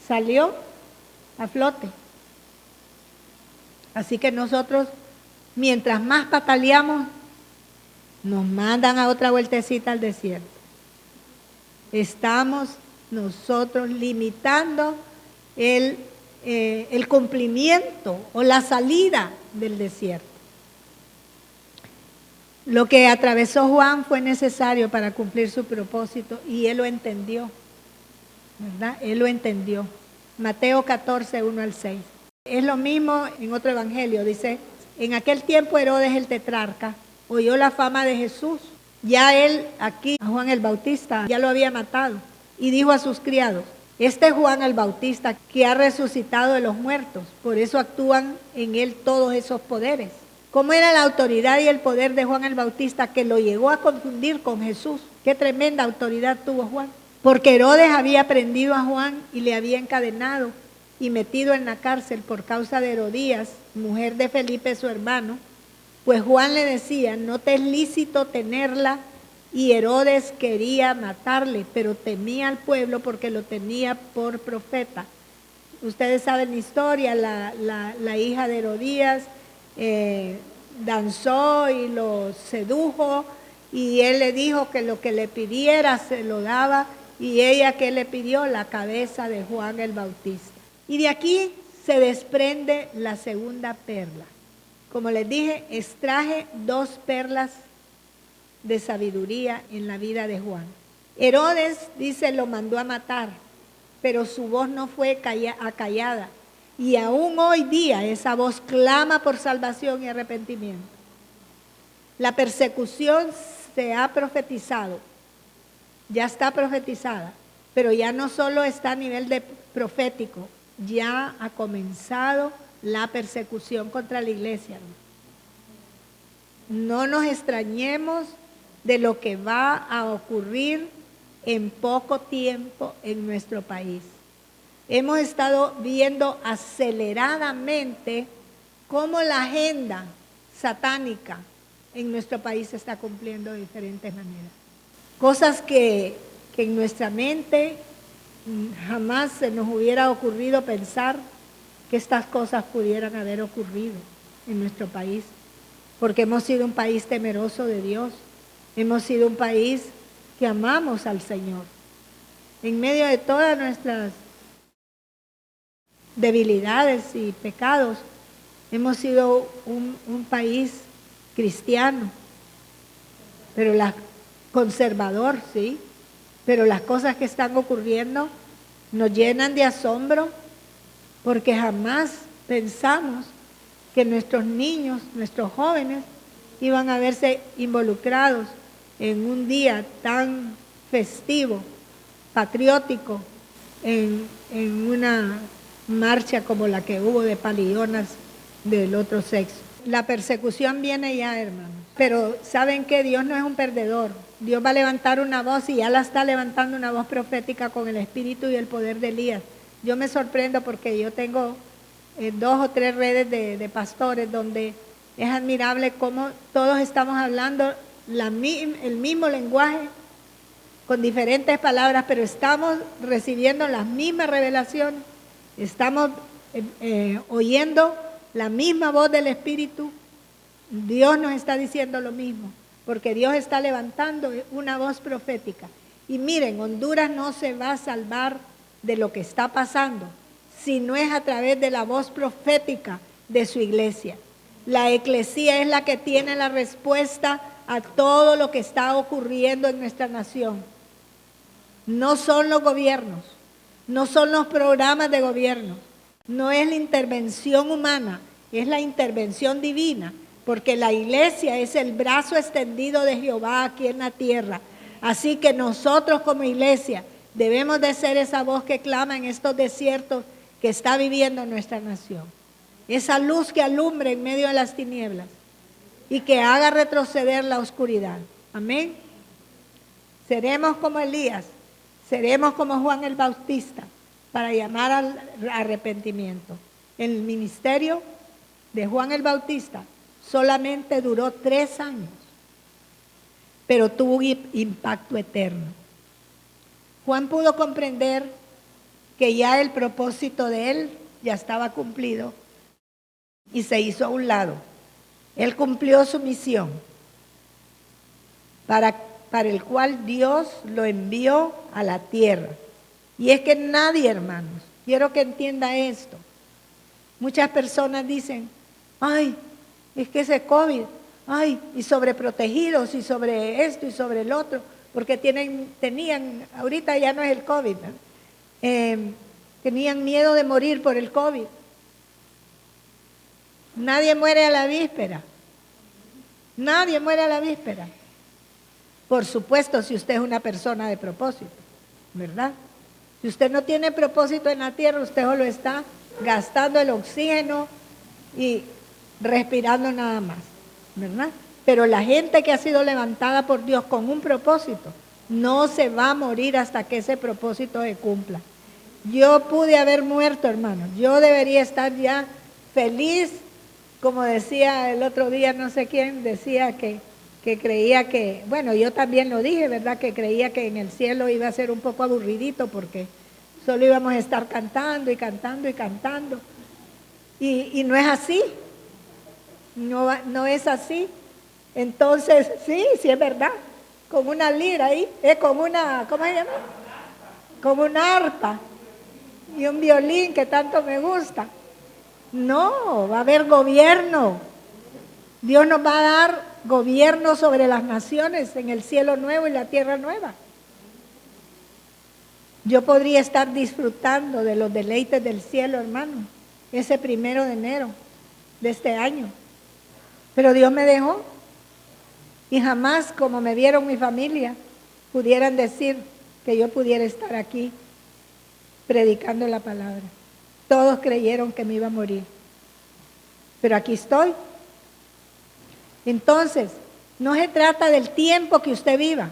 salió a flote. Así que nosotros, mientras más pataleamos, nos mandan a otra vueltecita al desierto. Estamos nosotros limitando el cumplimiento o la salida del desierto. Lo que atravesó Juan fue necesario para cumplir su propósito y él lo entendió, ¿verdad? Él lo entendió. Mateo 14, 1 al 6. Es lo mismo en otro evangelio, dice, en aquel tiempo Herodes el tetrarca oyó la fama de Jesús. Ya él aquí, a Juan el Bautista, ya lo había matado y dijo a sus criados, este es Juan el Bautista que ha resucitado de los muertos, por eso actúan en él todos esos poderes. ¿Cómo era la autoridad y el poder de Juan el Bautista que lo llegó a confundir con Jesús? Qué tremenda autoridad tuvo Juan. Porque Herodes había prendido a Juan y le había encadenado y metido en la cárcel por causa de Herodías, mujer de Felipe su hermano. Pues Juan le decía, no te es lícito tenerla, y Herodes quería matarle, pero temía al pueblo porque lo tenía por profeta. Ustedes saben la historia, la hija de Herodías danzó y lo sedujo y él le dijo que lo que le pidiera se lo daba y ella que le pidió la cabeza de Juan el Bautista. Y de aquí se desprende la segunda perla. Como les dije, extraje 2 perlas de sabiduría en la vida de Juan. Herodes, dice, lo mandó a matar, pero su voz no fue acallada. Y aún hoy día esa voz clama por salvación y arrepentimiento. La persecución se ha profetizado, ya está profetizada, pero ya no solo está a nivel de profético, ya ha comenzado la persecución contra la iglesia. No nos extrañemos de lo que va a ocurrir en poco tiempo en nuestro país. Hemos estado viendo aceleradamente cómo la agenda satánica en nuestro país se está cumpliendo de diferentes maneras. Cosas que en nuestra mente jamás se nos hubiera ocurrido pensar que estas cosas pudieran haber ocurrido en nuestro país, porque hemos sido un país temeroso de Dios, hemos sido un país que amamos al Señor. En medio de todas nuestras debilidades y pecados, hemos sido un país cristiano, pero conservador, sí, pero las cosas que están ocurriendo nos llenan de asombro porque jamás pensamos que nuestros niños, nuestros jóvenes, iban a verse involucrados en un día tan festivo, patriótico, en una marcha como la que hubo de palillonas del otro sexo. La persecución viene ya, hermanos, pero ¿saben qué? Dios no es un perdedor. Dios va a levantar una voz y ya la está levantando, una voz profética con el espíritu y el poder de Elías. Yo me sorprendo porque yo tengo 2 o 3 redes de pastores donde es admirable cómo todos estamos hablando el mismo lenguaje con diferentes palabras, pero estamos recibiendo las mismas revelaciones, estamos oyendo la misma voz del Espíritu. Dios nos está diciendo lo mismo, porque Dios está levantando una voz profética. Y miren, Honduras no se va a salvar de lo que está pasando si no es a través de la voz profética de su iglesia. La eclesía es la que tiene la respuesta a todo lo que está ocurriendo en nuestra nación. No son los gobiernos, no son los programas de gobierno, no es la intervención humana, es la intervención divina, porque la iglesia es el brazo extendido de Jehová aquí en la tierra. Así que nosotros como iglesia debemos de ser esa voz que clama en estos desiertos que está viviendo nuestra nación. Esa luz que alumbre en medio de las tinieblas y que haga retroceder la oscuridad. Amén. Seremos como Elías, seremos como Juan el Bautista para llamar al arrepentimiento. El ministerio de Juan el Bautista solamente duró 3 años, pero tuvo un impacto eterno. Juan pudo comprender que ya el propósito de él ya estaba cumplido y se hizo a un lado. Él cumplió su misión. para el cual Dios lo envió a la tierra. Y es que nadie, hermanos, quiero que entienda esto. Muchas personas dicen, ay, es que ese COVID, ay, y sobreprotegidos, y sobre esto, y sobre el otro, porque tenían, ahorita ya no es el COVID, ¿no? Tenían miedo de morir por el COVID. Nadie muere a la víspera. Nadie muere a la víspera. Por supuesto, si usted es una persona de propósito, ¿verdad? Si usted no tiene propósito en la tierra, usted solo está gastando el oxígeno y respirando nada más, ¿verdad? Pero la gente que ha sido levantada por Dios con un propósito, no se va a morir hasta que ese propósito se cumpla. Yo pude haber muerto, hermano. Yo debería estar ya feliz, como decía el otro día, no sé quién, decía que creía que, bueno, yo también lo dije, ¿verdad? Que creía que en el cielo iba a ser un poco aburridito porque solo íbamos a estar cantando y cantando y cantando. Y no es así. No es así. Entonces, sí es verdad. Con una lira ahí, con una, ¿cómo se llama? Con una arpa y un violín que tanto me gusta. No, va a haber gobierno. Dios nos va a dar gobierno sobre las naciones en el cielo nuevo y la tierra nueva. Yo podría estar disfrutando de los deleites del cielo, hermano, ese 1 de enero de este año. Pero Dios me dejó y jamás, como me vieron mi familia, pudieran decir que yo pudiera estar aquí predicando la palabra. Todos creyeron que me iba a morir, pero aquí estoy. Entonces, no se trata del tiempo que usted viva.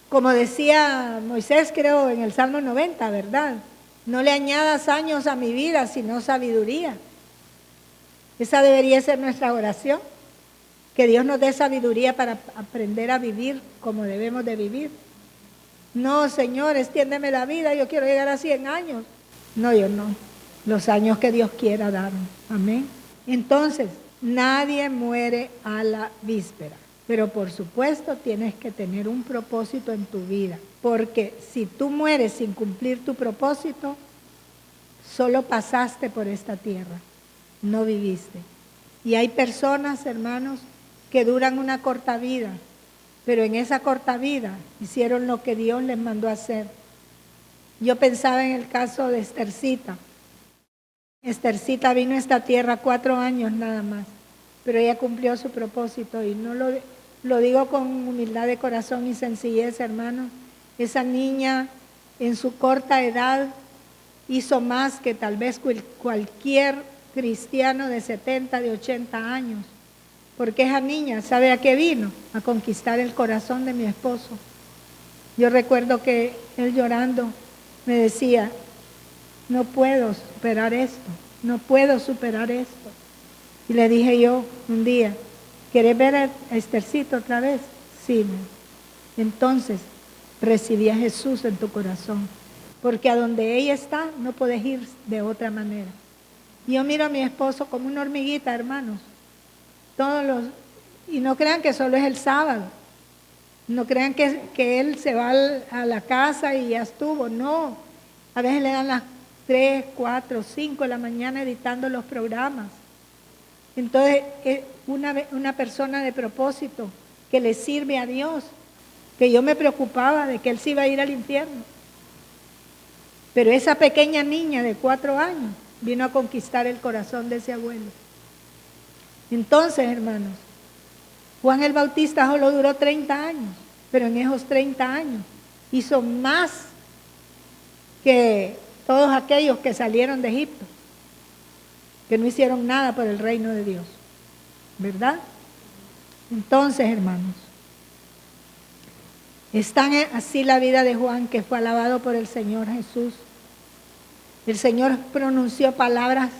Como decía Moisés, creo, en el Salmo 90, ¿verdad? No le añadas años a mi vida, sino sabiduría. Esa debería ser nuestra oración. Que Dios nos dé sabiduría para aprender a vivir como debemos de vivir. No, Señor, extiéndeme la vida, yo quiero llegar a 100 años. No, yo no. Los años que Dios quiera darnos. Amén. Entonces, nadie muere a la víspera. Pero por supuesto tienes que tener un propósito en tu vida. Porque si tú mueres sin cumplir tu propósito, solo pasaste por esta tierra. No viviste. Y hay personas, hermanos, que duran una corta vida, pero en esa corta vida hicieron lo que Dios les mandó a hacer. Yo pensaba en el caso de Estercita. Estercita vino a esta tierra 4 años nada más, pero ella cumplió su propósito y no lo digo con humildad de corazón y sencillez, hermanos. Esa niña en su corta edad hizo más que tal vez cualquier cristiano de 70, de 80 años. Porque esa niña, ¿sabe a qué vino? A conquistar el corazón de mi esposo. Yo recuerdo que él llorando me decía, no puedo superar esto, no puedo superar esto. Y le dije yo un día, ¿quieres ver a Estercito otra vez? Sí. Entonces, recibí a Jesús en tu corazón, porque a donde ella está no puedes ir de otra manera. Yo miro a mi esposo como una hormiguita, hermanos. Y no crean que solo es el sábado. No crean que él se va a la casa y ya estuvo. No. A veces le dan las 3, 4, 5 de la mañana editando los programas. Entonces, es una persona de propósito que le sirve a Dios. Que yo me preocupaba de que él se iba a ir al infierno. Pero esa pequeña niña de 4 años vino a conquistar el corazón de ese abuelo. Entonces, hermanos, Juan el Bautista solo duró 30 años, pero en esos 30 años hizo más que todos aquellos que salieron de Egipto, que no hicieron nada por el reino de Dios, ¿verdad? Entonces, hermanos, está así la vida de Juan, que fue alabado por el Señor Jesús. El Señor pronunció palabras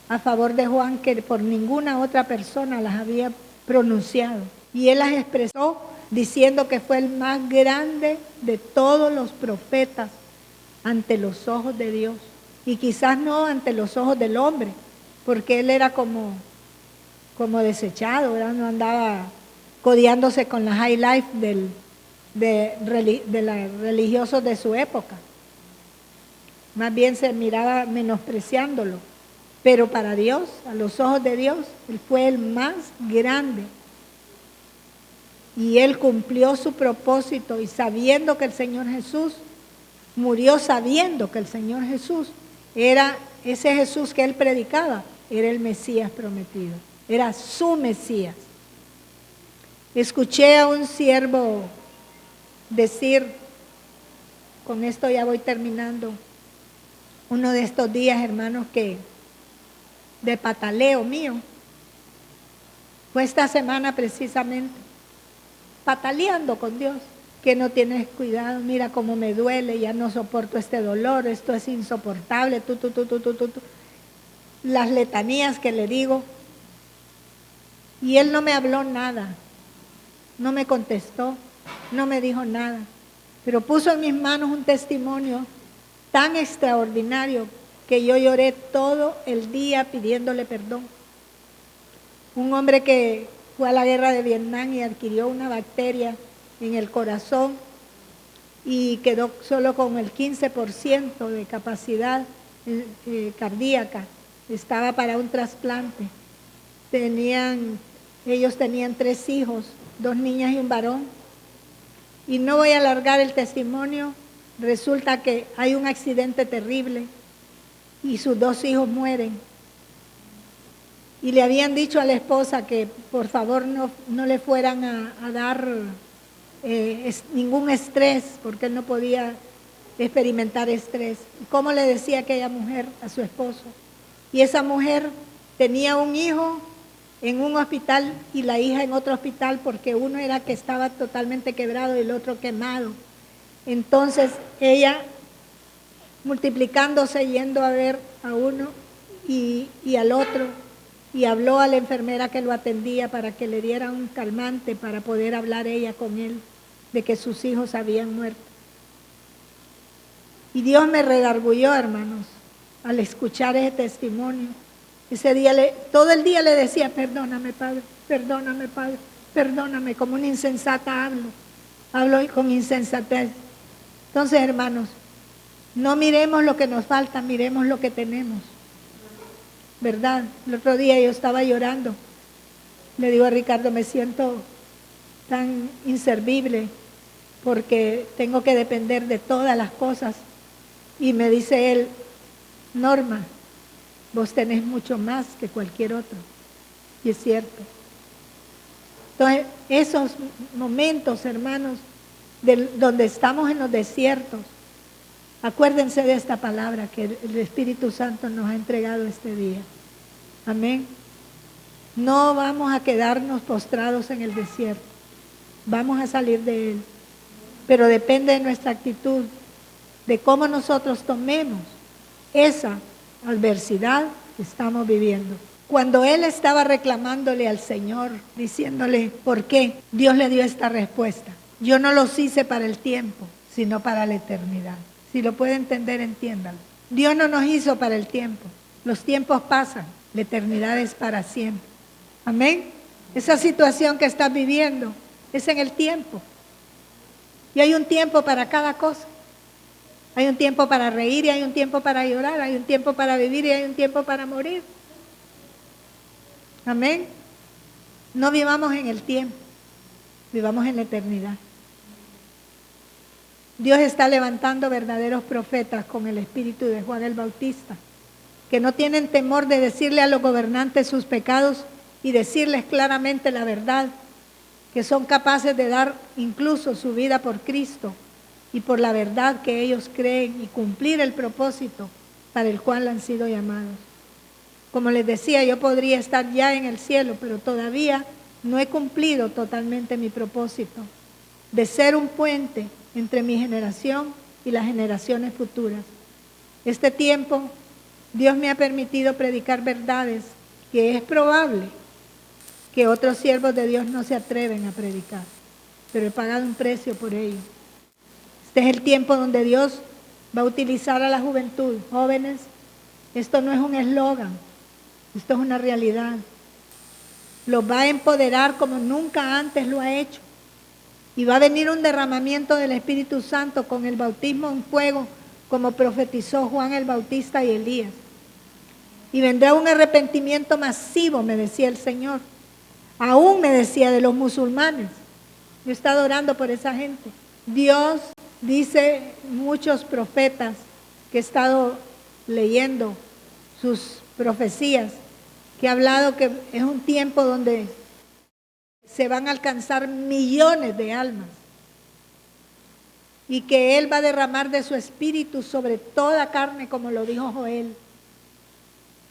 a favor de Juan que por ninguna otra persona las había pronunciado. Y él las expresó diciendo que fue el más grande de todos los profetas ante los ojos de Dios. Y quizás no ante los ojos del hombre, porque él era como desechado, ¿verdad? No andaba codeándose con la high life de los religiosos de su época. Más bien se miraba menospreciándolo. Pero para Dios, a los ojos de Dios, él fue el más grande. Y él cumplió su propósito y sabiendo que el Señor Jesús murió, sabiendo que el Señor Jesús era ese Jesús que él predicaba, era el Mesías prometido, era su Mesías. Escuché a un siervo decir, con esto ya voy terminando, uno de estos días, hermanos, que de pataleo mío, fue esta semana precisamente, pataleando con Dios, que no tienes cuidado, mira cómo me duele, ya no soporto este dolor, esto es insoportable, las letanías que le digo, y él no me habló nada, no me contestó, no me dijo nada, pero puso en mis manos un testimonio tan extraordinario que yo lloré todo el día pidiéndole perdón. Un hombre que fue a la guerra de Vietnam y adquirió una bacteria en el corazón y quedó solo con el 15% de capacidad cardíaca. Estaba para un trasplante. Ellos tenían 3 hijos, 2 niñas y un varón. Y no voy a alargar el testimonio. Resulta que hay un accidente terrible y sus 2 hijos mueren. Y le habían dicho a la esposa que por favor no le fueran a dar ningún estrés, porque él no podía experimentar estrés. ¿Cómo le decía aquella mujer a su esposo? Y esa mujer tenía un hijo en un hospital y la hija en otro hospital, porque uno era que estaba totalmente quebrado y el otro quemado. Entonces ella, multiplicándose, yendo a ver a uno y al otro, y habló a la enfermera que lo atendía para que le diera un calmante para poder hablar ella con él de que sus hijos habían muerto. Y Dios me redarguyó, hermanos, al escuchar ese testimonio. Ese día, todo el día le decía, perdóname, Padre, perdóname, como una insensata hablo con insensatez. Entonces, hermanos, no miremos lo que nos falta, miremos lo que tenemos. ¿Verdad? El otro día yo estaba llorando. Le digo a Ricardo, me siento tan inservible porque tengo que depender de todas las cosas. Y me dice él, Norma, vos tenés mucho más que cualquier otro. Y es cierto. Entonces, esos momentos, hermanos, donde estamos en los desiertos, acuérdense de esta palabra que el Espíritu Santo nos ha entregado este día. Amén. No vamos a quedarnos postrados en el desierto. Vamos a salir de él. Pero depende de nuestra actitud, de cómo nosotros tomemos esa adversidad que estamos viviendo. Cuando él estaba reclamándole al Señor, diciéndole, ¿por qué? Dios le dio esta respuesta. Yo no los hice para el tiempo, sino para la eternidad. Si lo puede entender, entiéndalo. Dios no nos hizo para el tiempo. Los tiempos pasan, la eternidad es para siempre. Amén. Esa situación que estás viviendo es en el tiempo. Y hay un tiempo para cada cosa. Hay un tiempo para reír y hay un tiempo para llorar. Hay un tiempo para vivir y hay un tiempo para morir. Amén. No vivamos en el tiempo, vivamos en la eternidad. Dios está levantando verdaderos profetas con el espíritu de Juan el Bautista, que no tienen temor de decirle a los gobernantes sus pecados y decirles claramente la verdad, que son capaces de dar incluso su vida por Cristo y por la verdad que ellos creen y cumplir el propósito para el cual han sido llamados. Como les decía, yo podría estar ya en el cielo, pero todavía no he cumplido totalmente mi propósito de ser un puente entre mi generación y las generaciones futuras. Este tiempo, Dios me ha permitido predicar verdades que es probable que otros siervos de Dios no se atreven a predicar, pero he pagado un precio por ello. Este es el tiempo donde Dios va a utilizar a la juventud. Jóvenes, esto no es un eslogan, esto es una realidad. los va a empoderar como nunca antes lo ha hecho. Y va a venir un derramamiento del Espíritu Santo con el bautismo en fuego, como profetizó Juan el Bautista y Elías. Y vendrá un arrepentimiento masivo, me decía el Señor. Aún me decía de los musulmanes. Yo he estado orando por esa gente. Dios dice, muchos profetas que he estado leyendo sus profecías, que ha hablado que es un tiempo donde se van a alcanzar millones de almas y que Él va a derramar de su espíritu sobre toda carne, como lo dijo Joel.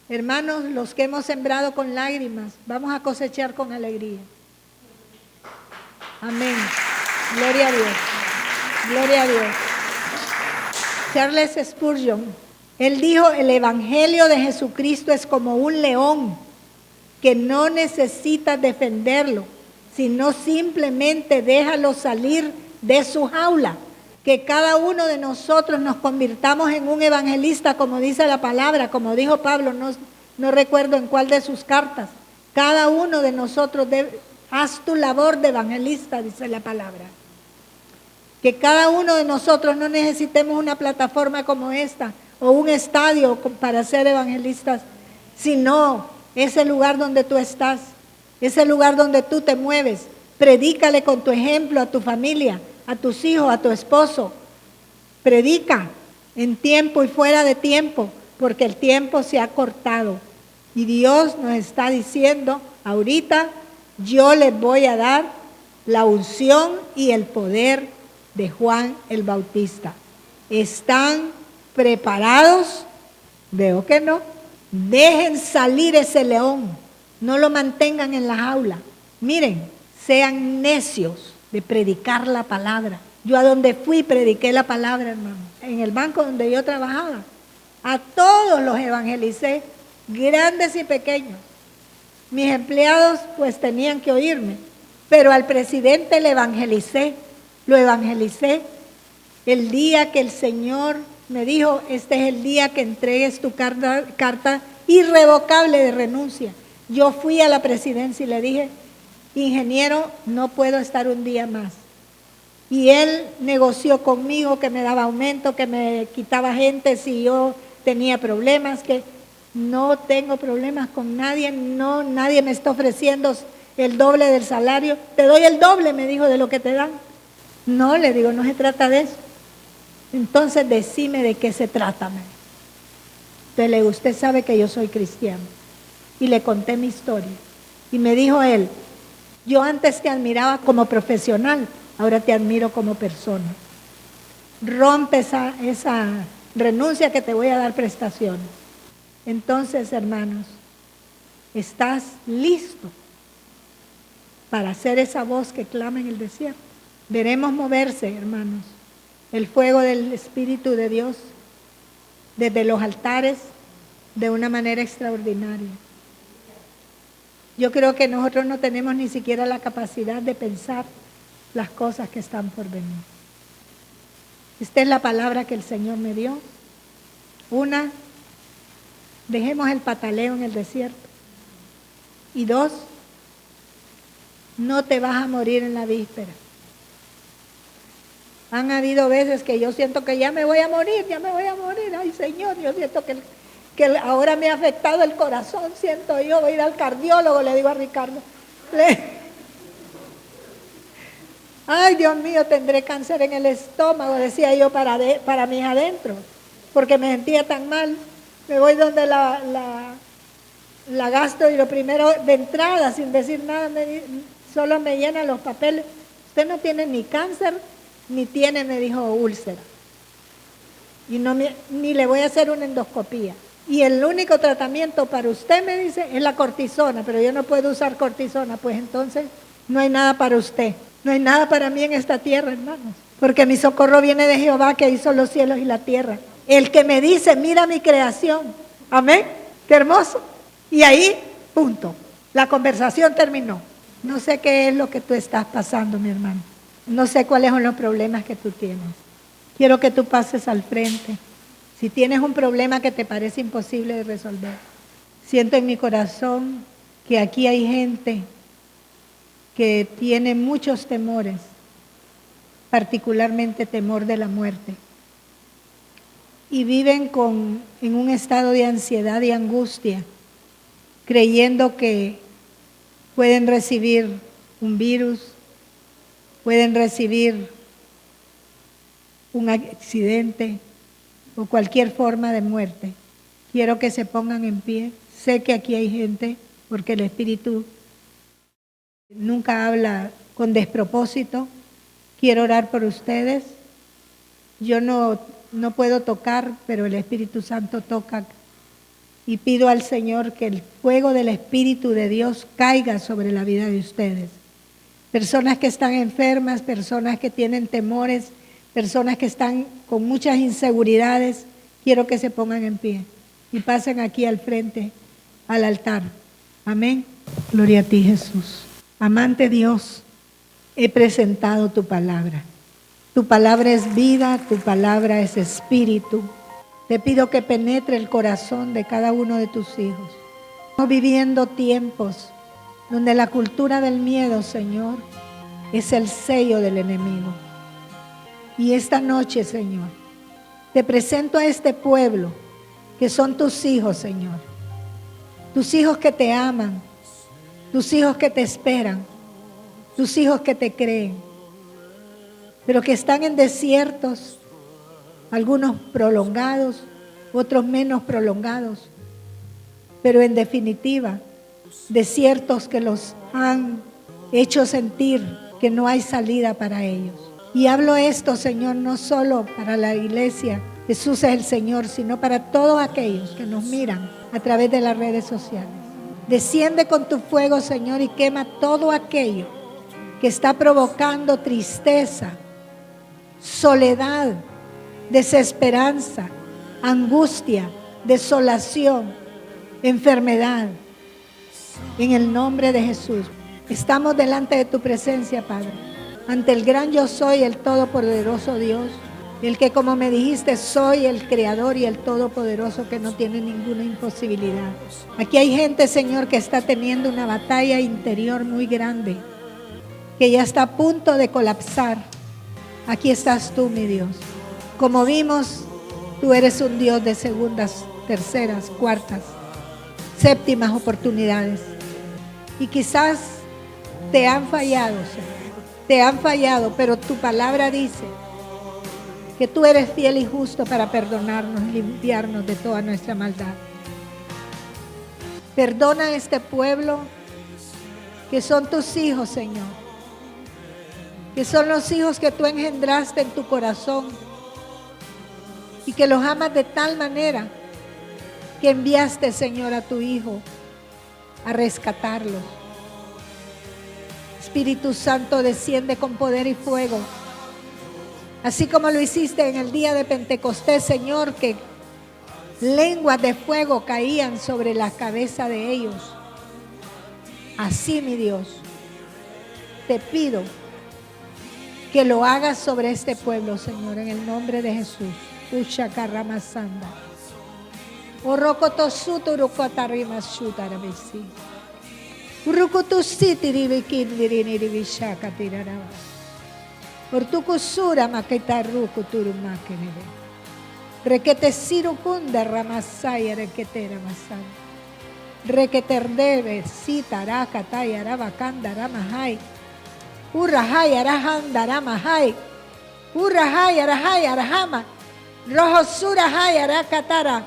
Hermanos, los que hemos sembrado con lágrimas, vamos a cosechar con alegría. Amén. Gloria a Dios. Gloria a Dios. Charles Spurgeon, él dijo, el Evangelio de Jesucristo es como un león que no necesita defenderlo, sino simplemente déjalo salir de su jaula. Que cada uno de nosotros nos convirtamos en un evangelista, como dice la palabra, como dijo Pablo, no recuerdo en cuál de sus cartas. Cada uno de nosotros, haz tu labor de evangelista, dice la palabra. Que cada uno de nosotros no necesitemos una plataforma como esta o un estadio para ser evangelistas, sino ese lugar donde tú estás, ese lugar donde tú te mueves. Predícale con tu ejemplo a tu familia, a tus hijos, a tu esposo. Predica en tiempo y fuera de tiempo, porque el tiempo se ha cortado. Y Dios nos está diciendo, ahorita yo les voy a dar la unción y el poder de Juan el Bautista. ¿Están preparados? Veo que no. Dejen salir ese león. No lo mantengan en la jaula. Miren, sean necios de predicar la palabra. Yo a donde fui prediqué la palabra, hermano. En el banco donde yo trabajaba. A todos los evangelicé, grandes y pequeños. Mis empleados pues tenían que oírme. Pero al presidente le evangelicé. Lo evangelicé el día que el Señor me dijo, este es el día que entregues tu carta irrevocable de renuncia. Yo fui a la presidencia y le dije, ingeniero, no puedo estar un día más. Y él negoció conmigo que me daba aumento, que me quitaba gente si yo tenía problemas, que no tengo problemas con nadie, no, nadie me está ofreciendo el doble del salario. Te doy el doble, me dijo, de lo que te dan. No, le digo, no se trata de eso. Entonces decime de qué se trata. Entonces le digo, usted sabe que yo soy cristiano. Y le conté mi historia. Y me dijo él, yo antes te admiraba como profesional, ahora te admiro como persona. Rompe esa renuncia que te voy a dar prestaciones. Entonces, hermanos, ¿estás listo para ser esa voz que clama en el desierto? Veremos moverse, hermanos, el fuego del Espíritu de Dios desde los altares de una manera extraordinaria. Yo creo que nosotros no tenemos ni siquiera la capacidad de pensar las cosas que están por venir. Esta es la palabra que el Señor me dio. Una, dejemos el pataleo en el desierto. Y dos, no te vas a morir en la víspera. Han habido veces que yo siento que ya me voy a morir. Ay, Señor, yo siento que ahora me ha afectado el corazón, siento yo. Voy a ir al cardiólogo, le digo a Ricardo. Ay, Dios mío, tendré cáncer en el estómago, decía yo para mis adentros, porque me sentía tan mal. Me voy donde la gastro y lo primero de entrada, sin decir nada, solo me llena los papeles. Usted no tiene ni cáncer, ni tiene, me dijo, úlcera. Y ni le voy a hacer una endoscopía. Y el único tratamiento para usted, me dice, es la cortisona, pero yo no puedo usar cortisona. Pues entonces no hay nada para usted. No hay nada para mí en esta tierra, hermanos. Porque mi socorro viene de Jehová, que hizo los cielos y la tierra. El que me dice, mira mi creación. Amén. Qué hermoso. Y ahí, punto. La conversación terminó. No sé qué es lo que tú estás pasando, mi hermano. No sé cuáles son los problemas que tú tienes. Quiero que tú pases al frente. Si tienes un problema que te parece imposible de resolver, siento en mi corazón que aquí hay gente que tiene muchos temores, particularmente temor de la muerte, y viven en un estado de ansiedad y angustia, creyendo que pueden recibir un virus, pueden recibir un accidente o cualquier forma de muerte. Quiero que se pongan en pie. Sé que aquí hay gente, porque el Espíritu nunca habla con despropósito. Quiero orar por ustedes. Yo no puedo tocar, pero el Espíritu Santo toca. Y pido al Señor que el fuego del Espíritu de Dios caiga sobre la vida de ustedes. Personas que están enfermas, personas que tienen temores, personas que están con muchas inseguridades, quiero que se pongan en pie y pasen aquí al frente, al altar. Amén. Gloria a ti, Jesús. Amante Dios, he presentado tu palabra. Tu palabra es vida, tu palabra es espíritu. Te pido que penetre el corazón de cada uno de tus hijos. Estamos viviendo tiempos donde la cultura del miedo, Señor, es el sello del enemigo. Y esta noche, Señor, te presento a este pueblo que son tus hijos, Señor. Tus hijos que te aman, tus hijos que te esperan, tus hijos que te creen, pero que están en desiertos, algunos prolongados, otros menos prolongados, pero en definitiva, desiertos que los han hecho sentir que no hay salida para ellos. Y hablo esto, Señor, no solo para la iglesia, Jesús es el Señor, sino para todos aquellos que nos miran a través de las redes sociales. Desciende con tu fuego, Señor, y quema todo aquello que está provocando tristeza, soledad, desesperanza, angustia, desolación, enfermedad. En el nombre de Jesús, estamos delante de tu presencia, Padre, ante el gran yo soy, el todopoderoso Dios, el que, como me dijiste, soy el creador y el todopoderoso que no tiene ninguna imposibilidad. Aquí hay gente, Señor, que está teniendo una batalla interior muy grande, que ya está a punto de colapsar. Aquí estás tú, mi Dios. Como vimos, tú eres un Dios de segundas, terceras, cuartas, séptimas oportunidades. Y quizás te han fallado, Señor. Te han fallado, pero tu palabra dice que tú eres fiel y justo para perdonarnos y limpiarnos de toda nuestra maldad. Perdona a este pueblo que son tus hijos, Señor. Que son los hijos que tú engendraste en tu corazón y que los amas de tal manera que enviaste, Señor, a tu Hijo a rescatarlos. Espíritu Santo, desciende con poder y fuego, así como lo hiciste en el día de Pentecostés, Señor, que lenguas de fuego caían sobre la cabeza de ellos. Así, mi Dios, te pido que lo hagas sobre este pueblo, Señor, en el nombre de Jesús. Ushakaramasanda. Orokotosuturukotarimashutaramisi. Urukutusitiribikindiriniribishakatiraraba. Ortukusura makitarukuturumakenebe. Requetesirukunda ramasaya requetera masanda. Requeterdebe sitarakataya rabakanda ramahai. Urahai arahanda ramahai. Urahai arahai arahama. Rojosurahai arakatara.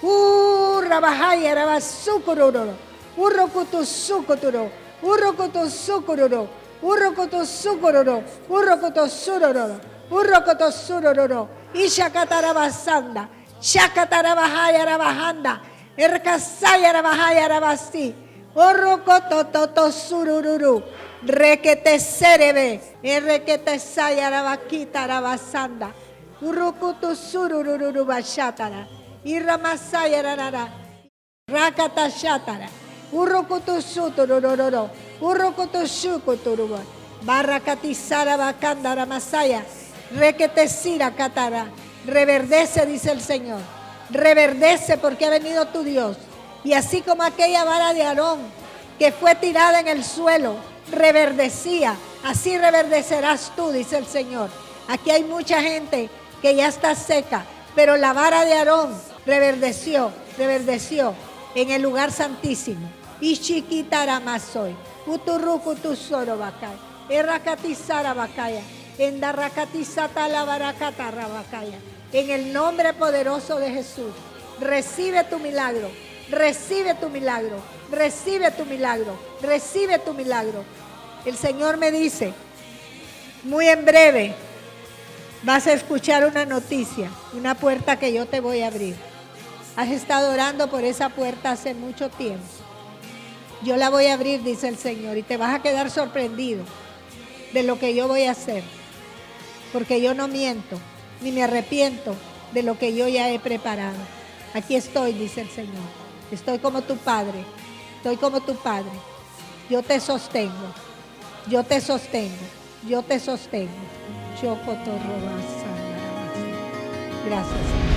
Urabahai arabasukururo. Urokutusukuturo. Urokutusukururo. Urokutusukururo. Urokutusururo. Urokutusururo. Ishakatarabasanda. Shakatarabahai arabahanda. Erkasaya arabahai arabasi. Orokotototosururu. Requete serebe, requete sayarabakita rabasanda, urukutu surururu bashatara, iramasayarara, rakata shatara, urukutu suturururu, urukutu shukuturuba, barakatizara bakanda ramasaya, requete sira katara, reverdece, dice el Señor, reverdece porque ha venido tu Dios, y así como aquella vara de Aarón que fue tirada en el suelo, reverdecía. Así reverdecerás tú, dice el Señor. Aquí hay mucha gente que ya está seca, pero la vara de Aarón reverdeció en el lugar santísimo. Y chiquitara más soy. Uturruku tu soro bakaya. Errakatizara bakaya. Endarrakatizata la barakata rabakaya. En el nombre poderoso de Jesús, recibe tu milagro, recibe tu milagro, recibe tu milagro, recibe tu milagro. El Señor me dice, muy en breve vas a escuchar una noticia, una puerta que yo te voy a abrir. Has estado orando por esa puerta hace mucho tiempo. Yo la voy a abrir, dice el Señor, y te vas a quedar sorprendido de lo que yo voy a hacer, porque yo no miento, ni me arrepiento de lo que yo ya he preparado. Aquí estoy, dice el Señor. Estoy como tu Padre. Estoy como tu Padre. Yo te sostengo. Yo te sostengo. Yo te sostengo. Gracias, Señor.